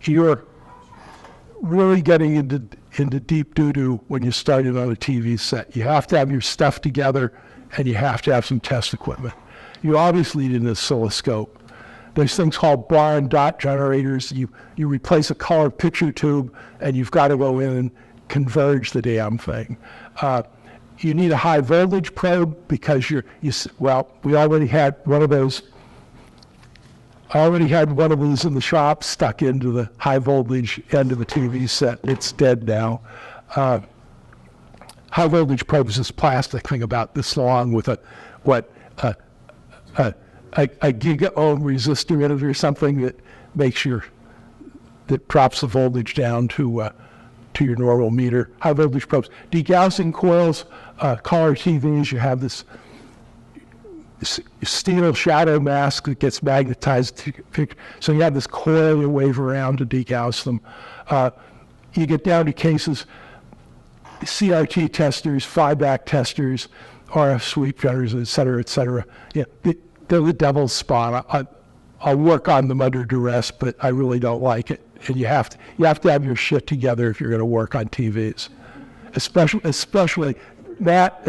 [SPEAKER 1] You're really getting into deep doo-doo when you start on a TV set. You have to have your stuff together, and you have to have some test equipment. You obviously need an oscilloscope. There's things called bar and dot generators. You replace a color picture tube, and you've got to go in and converge the damn thing. You need a high voltage probe because we already had one of those. I already had one of these in the shop stuck into the high voltage end of the TV set. It's dead now. High voltage probe is this plastic thing about this long with a giga-ohm resistor in it or something that that drops the voltage down to your normal meter. High voltage probes. Degaussing coils, color TVs, you have this steel shadow mask that gets magnetized. So you have this coil you wave around to degauss them. You get down to cases, CRT testers, feedback testers, RF sweep generators, et cetera, et cetera. Yeah, they're the devil's spawn. I'll work on them under duress, but I really don't like it. And you have to have your shit together if you're going to work on TVs, especially Matt.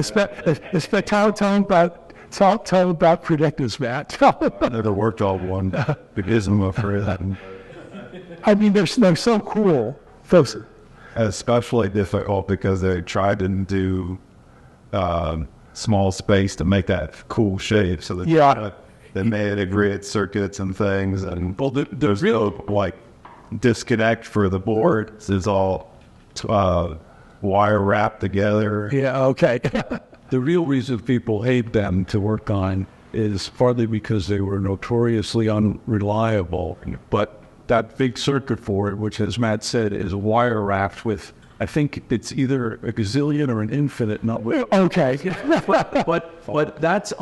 [SPEAKER 1] Tell about predictors, Matt.
[SPEAKER 2] I never worked on one because I'm afraid that.
[SPEAKER 1] I mean, they're so cool. Those
[SPEAKER 2] especially difficult because they tried to do small space to make that cool shape. So that they made it grid circuits and things, and there's no like disconnect for the board. It's all wire wrapped together.
[SPEAKER 1] Yeah. Okay.
[SPEAKER 4] The real reason people hate them to work on is partly because they were notoriously unreliable. But that big circuit for it, which, as Matt said, is wire wrapped with, I think it's either a gazillion or an infinite number.
[SPEAKER 1] Okay.
[SPEAKER 4] but that's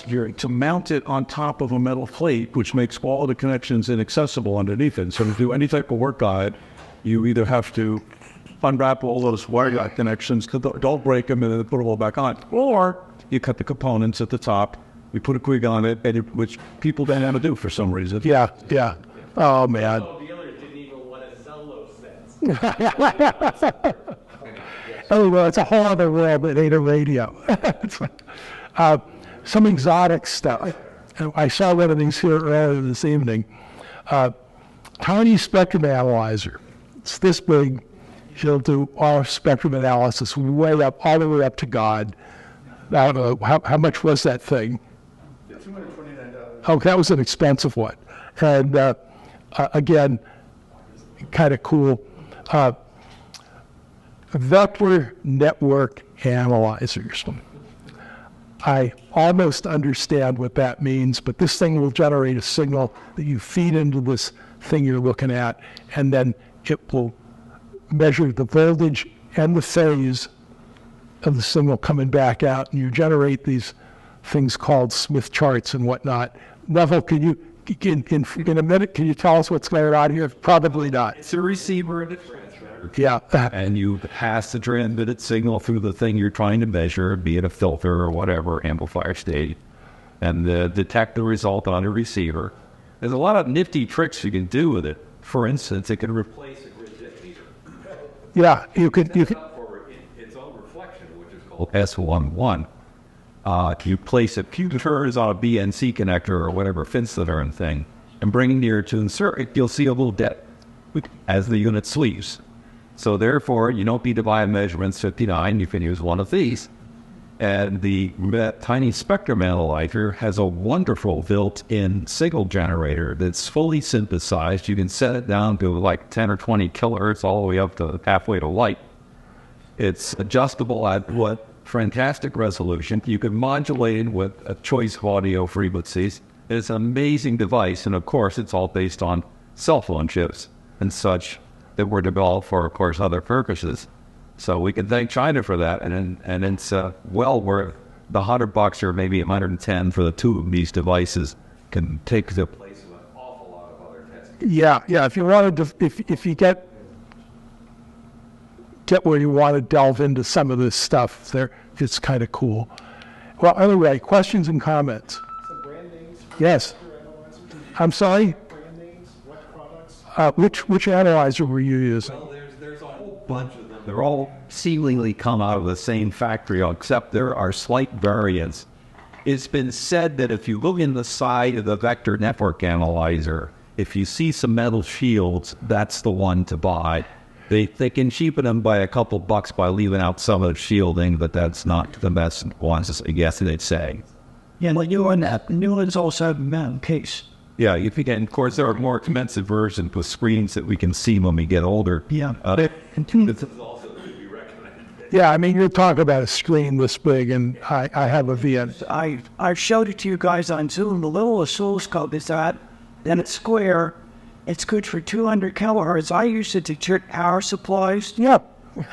[SPEAKER 4] here to mount it on top of a metal plate, which makes all the connections inaccessible underneath it. So to do any type of work on it, you either have to unwrap all those wire connections, don't break them, and then put them all back on. Or you cut the components at the top, we put a quig on it, which people don't have to do for some reason.
[SPEAKER 1] Yeah. Oh, man.
[SPEAKER 5] The dealers didn't even want to sell those sets.
[SPEAKER 1] Oh, well, it's a whole other world that ain't a radio. some exotic stuff. And I saw one of these here earlier this evening. Tiny spectrum analyzer. It's this big. She'll do our spectrum analysis way up, all the way up to God. I don't know, how much was that thing? $229. Oh, that was an expensive one. And again, kind of cool. Vector network analyzers. I almost understand what that means, but this thing will generate a signal that you feed into this thing you're looking at, and then it will measure the voltage and the phase of the signal coming back out, and you generate these things called Smith charts and whatnot. Neville, can you, in a minute, can you tell us what's going on here? Probably not.
[SPEAKER 2] It's a receiver and a transmitter.
[SPEAKER 1] Yeah.
[SPEAKER 2] And you pass the transmitted signal through the thing you're trying to measure, be it a filter or whatever, amplifier state, and detect the result on a receiver. There's a lot of nifty tricks you can do with it. For instance, it can replace a grid dip meter.
[SPEAKER 1] Yeah, you could.
[SPEAKER 2] For its own reflection, which is called S11. You place a few turns on a BNC connector or whatever Finstetter thing, and bring near to insert it, you'll see a little dip as the unit sleeves. So therefore, you don't need to buy a measurements 59. You can use one of these. And the tiny spectrum analyzer has a wonderful built-in signal generator that's fully synthesized. You can set it down to like 10 or 20 kilohertz all the way up to halfway to light. It's adjustable at what fantastic resolution. You can modulate it with a choice of audio frequencies. It's an amazing device, and of course, it's all based on cell phone chips and such that were developed for, of course, other purposes. So we can thank China for that, and it's well worth the $100 or maybe $110 for the two of these devices can take the place of an awful lot of other testing.
[SPEAKER 1] Yeah. If you wanted to, if you get where you want to delve into some of this stuff, there it's kind of cool. Well, anyway, questions and comments.
[SPEAKER 6] Some brand names.
[SPEAKER 1] Yes. I'm sorry.
[SPEAKER 6] Brand names. What products?
[SPEAKER 1] Which analyzer were you using?
[SPEAKER 2] Well, there's a whole bunch of them. They're all seemingly come out of the same factory, except there are slight variants. It's been said that if you look in the side of the vector network analyzer, if you see some metal shields, that's the one to buy. They can cheapen them by a couple bucks by leaving out some of the shielding, but that's not the best ones, I guess they'd say.
[SPEAKER 3] Yeah, like new ones also have a metal case.
[SPEAKER 2] Yeah, if you can, of course, there are more expensive versions with screens that we can see when we get older.
[SPEAKER 3] Yeah.
[SPEAKER 2] This is also to be recommended.
[SPEAKER 1] Yeah, I mean, you're talking about a screen this big, and I have a VN.
[SPEAKER 3] I've showed it to you guys on Zoom. The little oscilloscope is that, and it's square. It's good for 200 kilohertz. I use it to check power supplies.
[SPEAKER 1] Yep.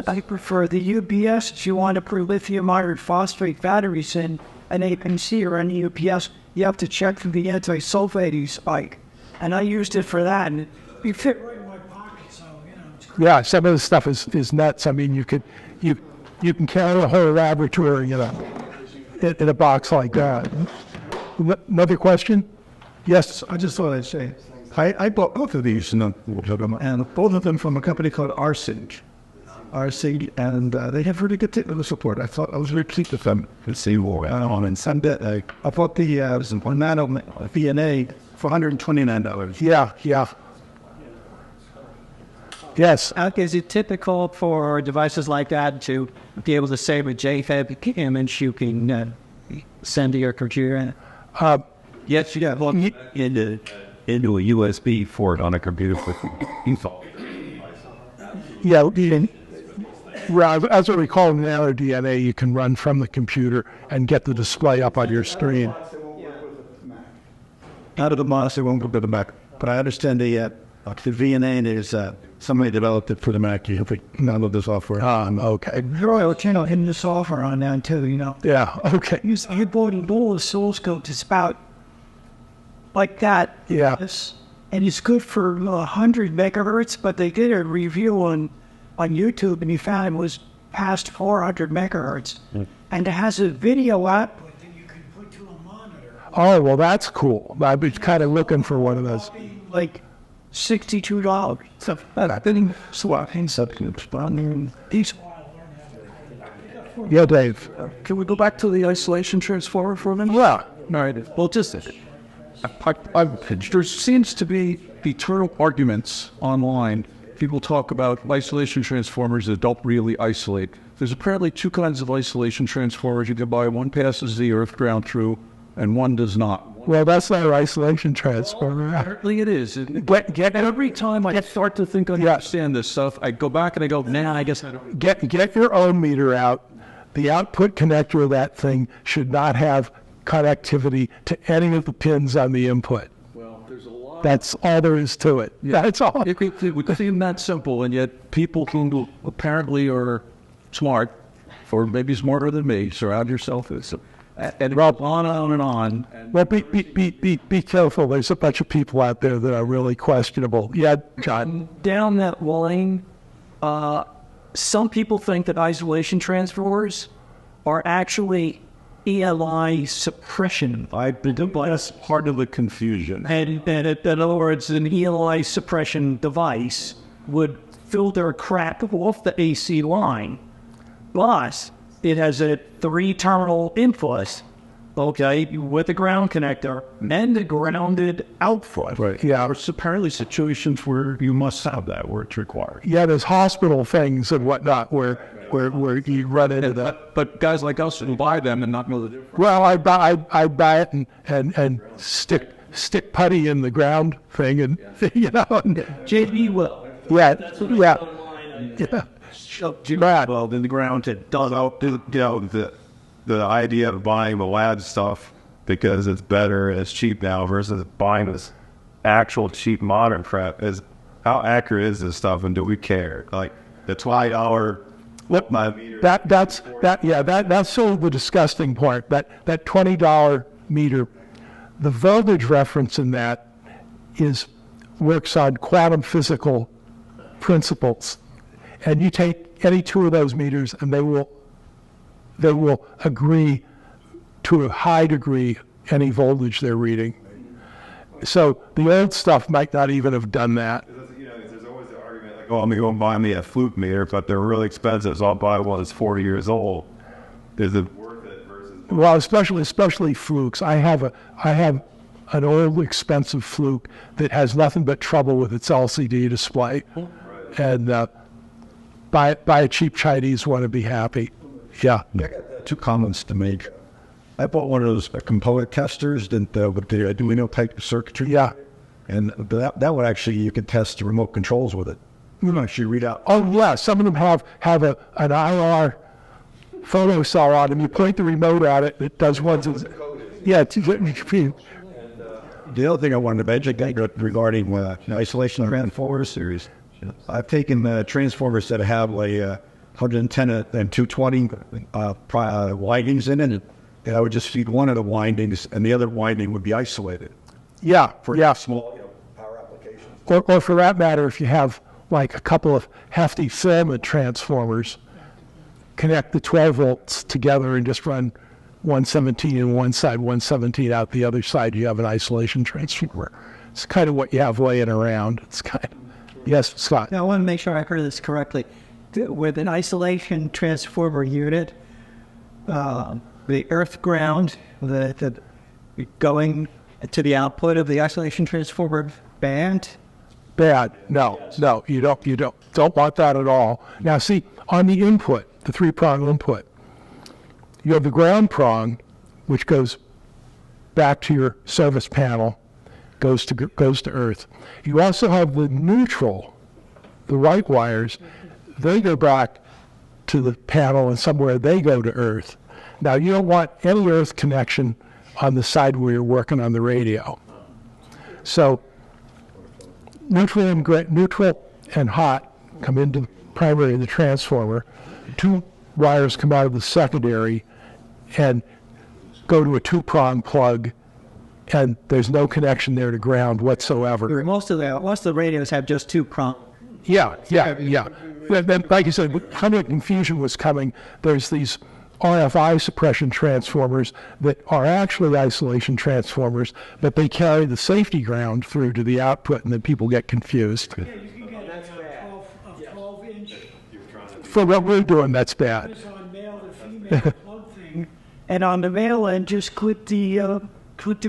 [SPEAKER 3] I prefer the UPS if you want to put lithium iron phosphate batteries in an APC or any UPS. You have to check for the anti-sulfate spike. And I used it for that, and it fit right in my pocket, so, you know. It's great.
[SPEAKER 1] Yeah, some of the stuff is nuts. I mean, you can carry a whole laboratory, in a box like that. Another question? Yes.
[SPEAKER 6] I just thought I'd say, I bought both of these, and both of them from a company called RSIG, and they have really good technical support. I thought I was very pleased with them.
[SPEAKER 2] Let's see what went on.
[SPEAKER 6] And some I bought the Nano VNA for $129.
[SPEAKER 1] Yeah. Yes.
[SPEAKER 7] Is it typical for devices like that to be able to save a JPEG image you can send to your computer?
[SPEAKER 2] Yes, you plug into a USB port on a computer with default.
[SPEAKER 1] Yeah. As I recall, in Nano DNA, you can run from the computer and get the display up on your screen.
[SPEAKER 6] Out of the mouse, it won't work with the Mac. But I understand the VNA is somebody developed it for the Mac. You have to download the software.
[SPEAKER 1] Okay.
[SPEAKER 3] Royal channel hitting the software on that too,
[SPEAKER 1] Yeah. Okay.
[SPEAKER 3] You bought a little oscilloscope that's about like that.
[SPEAKER 1] Yeah.
[SPEAKER 3] And it's good for 100 megahertz, but they did a review on YouTube, and you found it was past 400 megahertz. And it has a video output that you can put to a monitor.
[SPEAKER 1] Oh, well, that's cool. I was kind of looking for one of those.
[SPEAKER 3] Like $62. So I didn't swap in something. These
[SPEAKER 1] Yeah, Dave.
[SPEAKER 4] Can we go back to the isolation transformer for a minute?
[SPEAKER 1] Yeah.
[SPEAKER 4] All right. Well, just there seems to be eternal arguments online. People talk about isolation transformers that don't really isolate. There's apparently two kinds of isolation transformers you can buy. One passes the earth ground through, and one does not.
[SPEAKER 1] Well, that's not an isolation transformer.
[SPEAKER 4] Apparently it is. Every time I start to think I understand this stuff, I go back and I go, nah, I guess I don't.
[SPEAKER 1] Get your own meter out. The output connector of that thing should not have connectivity to any of the pins on the input.
[SPEAKER 4] Well, there's a lot.
[SPEAKER 1] That's all there is to it.
[SPEAKER 4] Yeah.
[SPEAKER 1] That's all.
[SPEAKER 4] It would seem that simple, and yet people who apparently are smart, or maybe smarter than me, surround yourself with, and
[SPEAKER 1] Rob,
[SPEAKER 4] on and on.
[SPEAKER 1] Well, be careful. There's a bunch of people out there that are really questionable. Yeah, John.
[SPEAKER 7] Down that line, some people think that isolation transformers are actually ELI suppression.
[SPEAKER 4] That's part of the confusion.
[SPEAKER 7] And in other words, an ELI suppression device would filter a crack off the AC line, but it has a 3-terminal input, okay, with a ground connector and a grounded output.
[SPEAKER 4] Right.
[SPEAKER 1] Yeah.
[SPEAKER 4] There's apparently situations where you must have that, where it's required.
[SPEAKER 1] Yeah, there's hospital things and whatnot where you run into that.
[SPEAKER 4] But guys like us will buy them and not know the difference.
[SPEAKER 1] Well, I buy it and stick putty in the ground thing, and you know.
[SPEAKER 7] JB will.
[SPEAKER 1] Yeah, yeah. Right.
[SPEAKER 2] Well, in the ground, it does out. You know, the idea of buying the lab stuff because it's better, it's cheap now, versus buying this actual cheap modern crap is how accurate is this stuff, and do we care? Like the $20.
[SPEAKER 1] That's sort of the disgusting part. That $20 meter, the voltage reference in that works on quantum physical principles, and you take any two of those meters, and they will agree to a high degree any voltage they're reading. So the old stuff might not even have done that.
[SPEAKER 2] You know, there's always the argument like, oh, I'm going to buy me a fluke meter, but they're really expensive, so I'll buy one that's 40 years old. Is it worth it versus?
[SPEAKER 1] Well, especially flukes. I have an old expensive fluke that has nothing but trouble with its LCD display, and buy a cheap Chinese one and be happy. Yeah.
[SPEAKER 6] I got two comments to make. I bought one of those component testers with the Arduino type circuitry.
[SPEAKER 1] Yeah.
[SPEAKER 6] And that one actually, you can test the remote controls with it. You can actually read out.
[SPEAKER 1] Oh yeah, some of them have an IR photo cell on them. You point the remote at it, it does ones. Yeah.
[SPEAKER 6] The other thing I wanted to mention regarding isolation transformer series, I've taken transformers that have like 110 and 220 windings in it, and I would just feed one of the windings, and the other winding would be isolated.
[SPEAKER 1] Yeah,
[SPEAKER 6] For
[SPEAKER 1] yeah.
[SPEAKER 6] small power applications.
[SPEAKER 1] Or for that matter, if you have like a couple of hefty filament transformers, connect the 12 volts together and just run 117 in one side, 117 out the other side, you have an isolation transformer. It's kind of what you have laying around. It's kind of, yes, Scott.
[SPEAKER 7] Now, I want to make sure I heard this correctly. With an isolation transformer unit, the earth ground going to the output of the isolation transformer band.
[SPEAKER 1] Bad. No, you don't want that at all. Now see, on the input, the 3-prong input, you have the ground prong, which goes back to your service panel, goes to earth. You also have the neutral, the right wires. They go back to the panel, and somewhere they go to earth. Now, you don't want any earth connection on the side where you're working on the radio. So neutral and hot come into the primary of the transformer. 2 wires come out of the secondary and go to a 2-prong plug, and there's no connection there to ground whatsoever.
[SPEAKER 7] Most of the radios have just 2 prong.
[SPEAKER 1] Yeah. Then, like you said, kind of confusion was coming. There's these RFI suppression transformers that are actually isolation transformers, but they carry the safety ground through to the output, and then people get confused.
[SPEAKER 8] Yeah, you can get a 12-inch.
[SPEAKER 1] For what we're doing, that's bad.
[SPEAKER 8] It's on male to
[SPEAKER 7] And on the male end, just clip the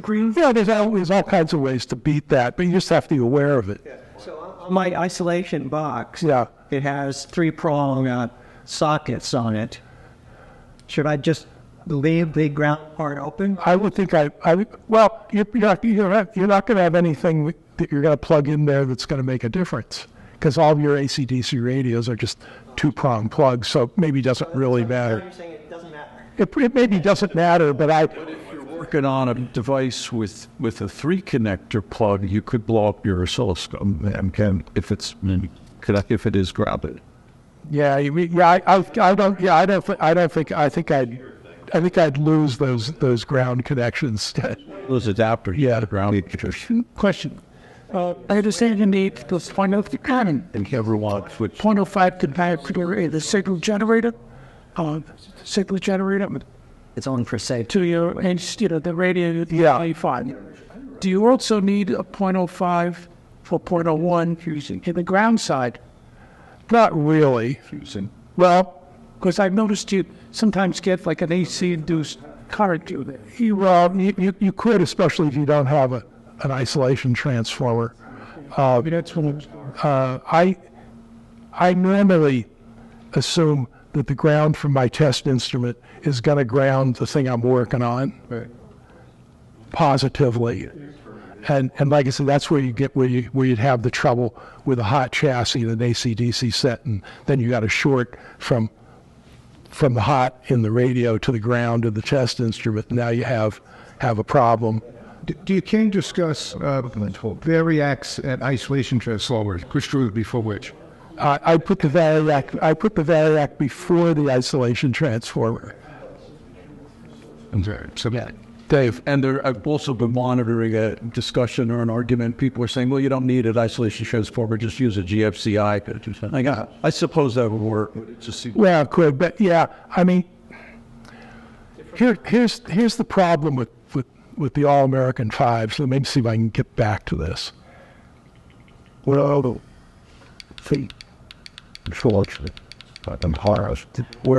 [SPEAKER 7] green.
[SPEAKER 1] Yeah, there's all kinds of ways to beat that, but you just have to be aware of it.
[SPEAKER 7] On my isolation box,
[SPEAKER 1] Yeah.
[SPEAKER 7] it has 3-prong sockets on it. Should I just leave the ground part open?
[SPEAKER 1] I would think well, you're not going to have anything that you're going to plug in there that's going to make a difference, because all of your AC/DC radios are just 2-prong plugs, so maybe it doesn't really matter.
[SPEAKER 5] You're saying it doesn't matter.
[SPEAKER 1] It maybe doesn't matter, but
[SPEAKER 4] Working on a device with a 3-connector plug, you could blow up your oscilloscope if it is grounded.
[SPEAKER 1] yeah, I think I'd lose those ground connections.
[SPEAKER 4] Those adapters,
[SPEAKER 1] Yeah.
[SPEAKER 4] the ground.
[SPEAKER 3] Question. I understand you need the point of the cannon.
[SPEAKER 4] And everyone switch.
[SPEAKER 3] 0.05 compatibility, the signal generator,
[SPEAKER 7] It's on for say.
[SPEAKER 3] to your, and the radio.
[SPEAKER 1] Yeah.
[SPEAKER 3] 25. Do you also need a 0.05 for 0.01 in the ground side?
[SPEAKER 1] Not really. Well,
[SPEAKER 3] Because I've noticed you sometimes get like an AC-induced current to it.
[SPEAKER 1] you could, especially if you don't have an isolation transformer.
[SPEAKER 3] That's what
[SPEAKER 1] I normally assume that the ground from my test instrument is going to ground the thing I'm working on positively. And like I said, that's where you get where you'd have the trouble with a hot chassis and an AC/DC set, and then you got a short from the hot in the radio to the ground of the test instrument. Now you have a problem.
[SPEAKER 8] Do you can discuss variacs and isolation transformers? Which drew before which?
[SPEAKER 1] I put the variac before the isolation transformer.
[SPEAKER 8] So
[SPEAKER 1] Dave.
[SPEAKER 4] And I've also been monitoring a discussion or an argument. People are saying, well, you don't need an isolation transformer, just use a GFCI. I suppose that would work. But it just seems
[SPEAKER 1] Well, it could, but yeah, I mean, here's the problem with the All-American 5. So let me see if I can get back to this. Where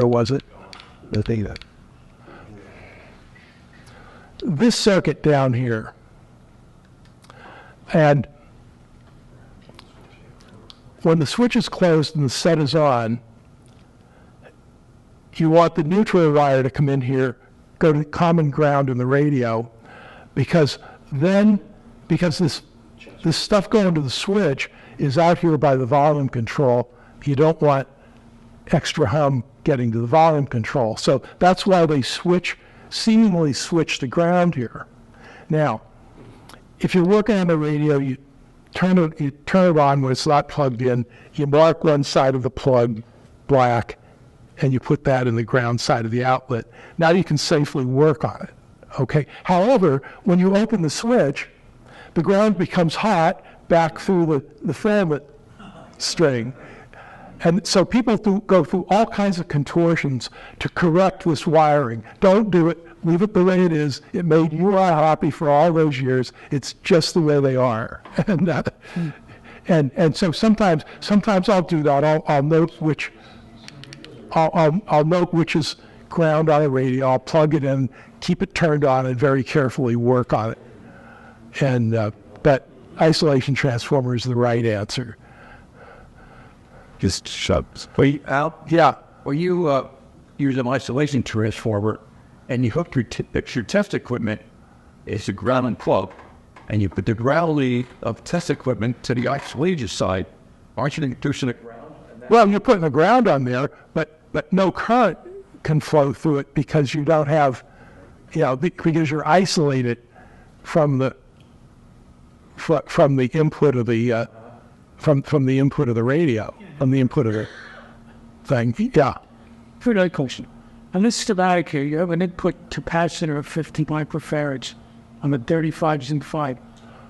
[SPEAKER 1] was it? This circuit down here, and when the switch is closed and the set is on, you want the neutral wire to come in here, go to common ground in the radio, because this stuff going to the switch is out here by the volume control. You don't want extra hum getting to the volume control. So that's why they seemingly switch to ground here. Now, if you're working on the radio, you turn it on when it's not plugged in, you mark one side of the plug black, and you put that in the ground side of the outlet. Now you can safely work on it, okay? However, when you open the switch, the ground becomes hot back through the filament string. And so people go through all kinds of contortions to correct this wiring. Don't do it. Leave it the way it is. It made you happy for all those years. It's just the way they are. And so sometimes I'll do that. I'll note which I'll note which is ground on the radio. I'll plug it in, keep it turned on, and very carefully work on it. And but isolation transformer is the right answer.
[SPEAKER 2] just shoves.
[SPEAKER 4] Well, Al,
[SPEAKER 1] Yeah.
[SPEAKER 4] well, you use an isolation transformer, and you hook your test equipment. It's a ground and plug, and you put the ground lead of test equipment to the isolation side. Aren't you introducing a ground?
[SPEAKER 1] Well, you're putting the ground on there, but no current can flow through it because you don't have, because you're isolated from the input of the from the input of the radio, from the input of the thing. Yeah.
[SPEAKER 3] Very good question. On this schematic here, you have an input capacitor of 50 microfarads on the 35Z5.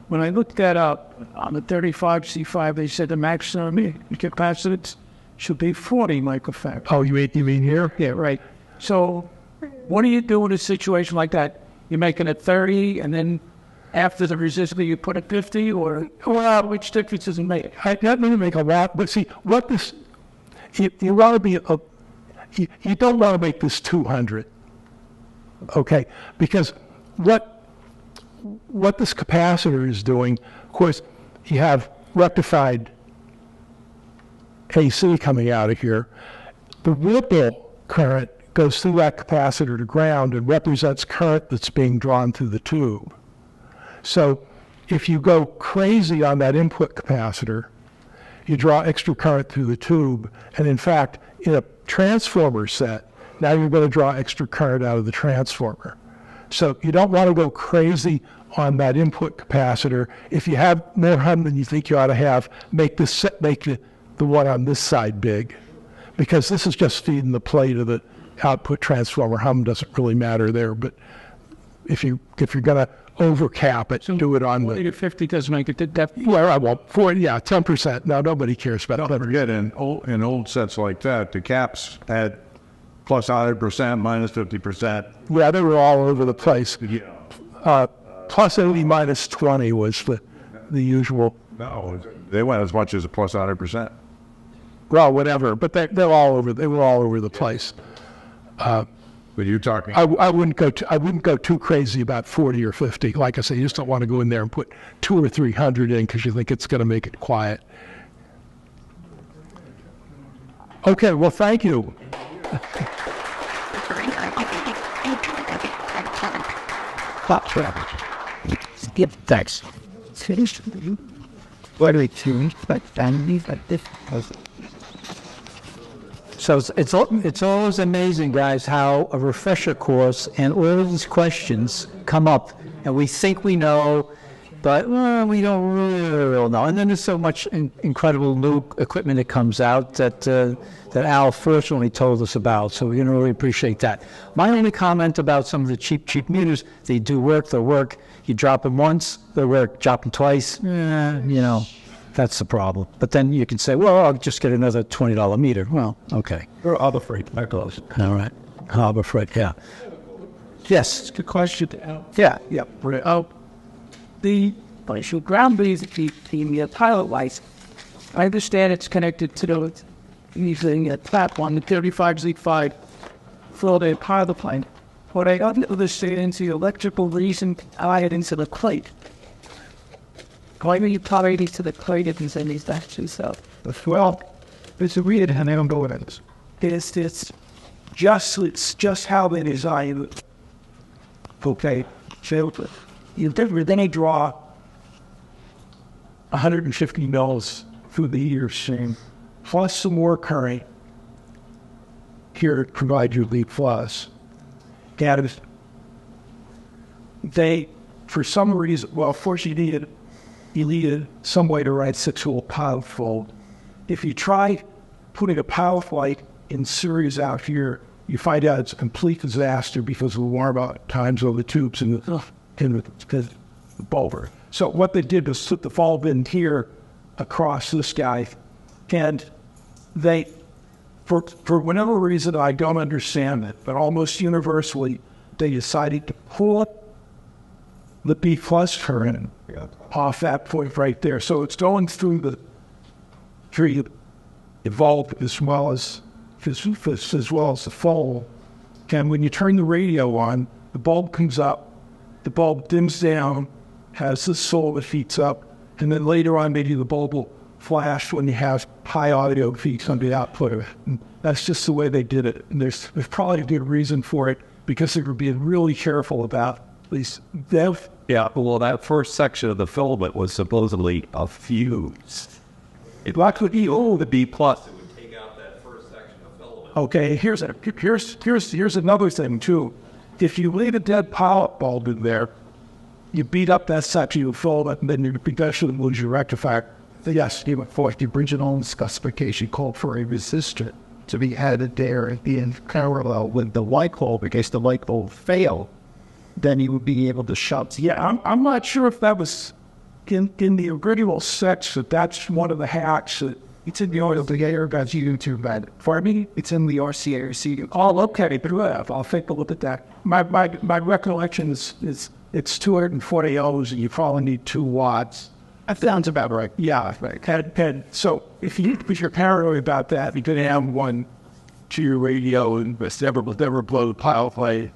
[SPEAKER 3] When I looked that up on the 35Z5, they said the maximum capacitance should be 40 microfarads.
[SPEAKER 1] Oh, you mean here?
[SPEAKER 3] Yeah, right. So what do you do in a situation like that? You're making it 30, and then after the resistor, you put it 50, or well, which difference does it make?
[SPEAKER 1] That doesn't make a lot, but see, you want to be you don't want to make this 200, okay? Because what this capacitor is doing, of course, you have rectified AC coming out of here. The ripple current goes through that capacitor to ground and represents current that's being drawn through the tube. So if you go crazy on that input capacitor, you draw extra current through the tube, and in fact, in a transformer set, now you're going to draw extra current out of the transformer. So you don't want to go crazy on that input capacitor. If you have more hum than you think you ought to have, make the one on this side big, because this is just feeding the plate of the output transformer. Hum doesn't really matter there, but if you're going to overcap it, do it on
[SPEAKER 3] 40 to 50 doesn't make it to depth.
[SPEAKER 1] well, I won't. 10%. No, nobody cares about
[SPEAKER 8] Don't
[SPEAKER 1] that.
[SPEAKER 8] forget, in old sets like that, the caps had plus 100%, minus 50%.
[SPEAKER 1] Yeah, they were all over the place. Plus 80, minus 20 was the usual.
[SPEAKER 8] No, they went as much as a plus 100%.
[SPEAKER 1] Well, whatever, but they're all over. They were all over the place.
[SPEAKER 8] But you're talking.
[SPEAKER 1] I wouldn't go too crazy about 40 or 50. Like I say, you just don't want to go in there and put 200 or 300 in because you think it's going to make it quiet. Okay, well, thank you.
[SPEAKER 3] Thanks. What are we doing? So it's always amazing, guys, how a refresher course and all of these questions come up, and we think we know, but we don't really know. And then there's so much incredible new equipment that comes out that Al fortunately told us about, so we can really appreciate that. My only comment about some of the cheap meters, they do work, they'll work. You drop them once, they work. Drop them twice, that's the problem. But then you can say, well, I'll just get another $20 meter. Well, okay.
[SPEAKER 6] Or other freight, my close.
[SPEAKER 3] All right. Harbor Freight, yeah. Yes.
[SPEAKER 9] Good question to Al.
[SPEAKER 3] Yeah.
[SPEAKER 9] The ground basically the pilot lights. I understand it's connected to the using a platform, the 35Z5 for the pilot plane. What I don't understand is the electrical reason tied into the plate. Why are you tied into the plate if it's in these actions? So,
[SPEAKER 6] Well, it's a weird and I don't go with it.
[SPEAKER 9] it's just how they design it. Okay, so then they draw 150 mils through the heater stream, plus some more current here to provide you the plus. And they, for some reason, well, of course you needed some way to write 6-volt power fold. If you try putting a power light in series out here, you find out it's a complete disaster because of the warm out times of the tubes and the bulb. So what they did was put the bulb in here across this guy, and they, for whatever reason I don't understand it, but almost universally they decided to pull up the B plus current off that point right there. So it's going through the bulb as well as the fold. And when you turn the radio on, the bulb comes up, the bulb dims down, has this soul that heats up, and then later on maybe the bulb will flash when you have high audio peaks on the output of it. And that's just the way they did it. And there's probably a good reason for it, because they were being really careful about these dev.
[SPEAKER 2] Yeah, well, that first section of the filament was supposedly a fuse.
[SPEAKER 9] It could be
[SPEAKER 2] The B plus.
[SPEAKER 5] Take out that first section of filament.
[SPEAKER 9] Okay, here's another thing too. If you leave a dead pilot bulb in there, you beat up that section of filament, and then you eventually lose your rectifier. Yes, even for the original specification called for a resistor to be added there and be in parallel with the light bulb in case the light bulb failed. Then you would be able to shut. Yeah, I'm not sure if that was in the original sex, that that's one of the hacks. It's in the airguns YouTube, but for me, it's in the RCA. Oh, okay, but I'll take a look at that. My recollection is it's 240 ohms, and you probably need 2 watts. That sounds about right. Yeah, right. And so if you're paranoid about that, you could have one to your radio and never blow the pilot light.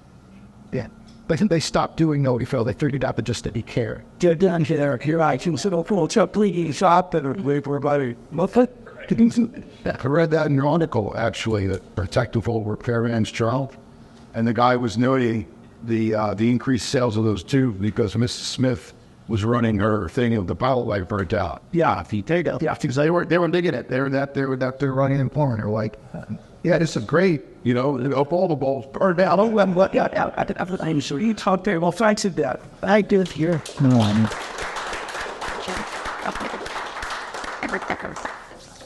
[SPEAKER 8] Yeah. But they stopped doing notify. They figured out that just didn't care.
[SPEAKER 3] They're done here. Here I can sit up full truck bleeding shop and wait for about muffin.
[SPEAKER 8] I read that in an article, actually, that Protective Old Repairman's Journal. And the guy was noting the increased sales of those tubes because Mrs. Smith was running her thing of the pilot light burnt out.
[SPEAKER 3] Yeah, if you take out.
[SPEAKER 8] Yeah, because they were digging it. They were running and pouring. They're like, yeah, this is great. You know, of all the balls burned out.
[SPEAKER 3] Oh, well, what? Yeah, I'm sure you talked there. Well, thanks to that. I did here. No,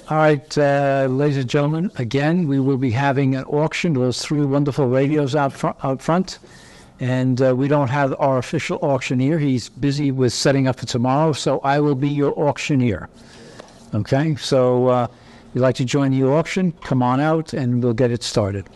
[SPEAKER 3] all right, ladies and gentlemen, again, we will be having an auction. Those 3 wonderful radios out front. And we don't have our official auctioneer. He's busy with setting up for tomorrow, so I will be your auctioneer. Okay, so if you'd like to join the auction, come on out and we'll get it started.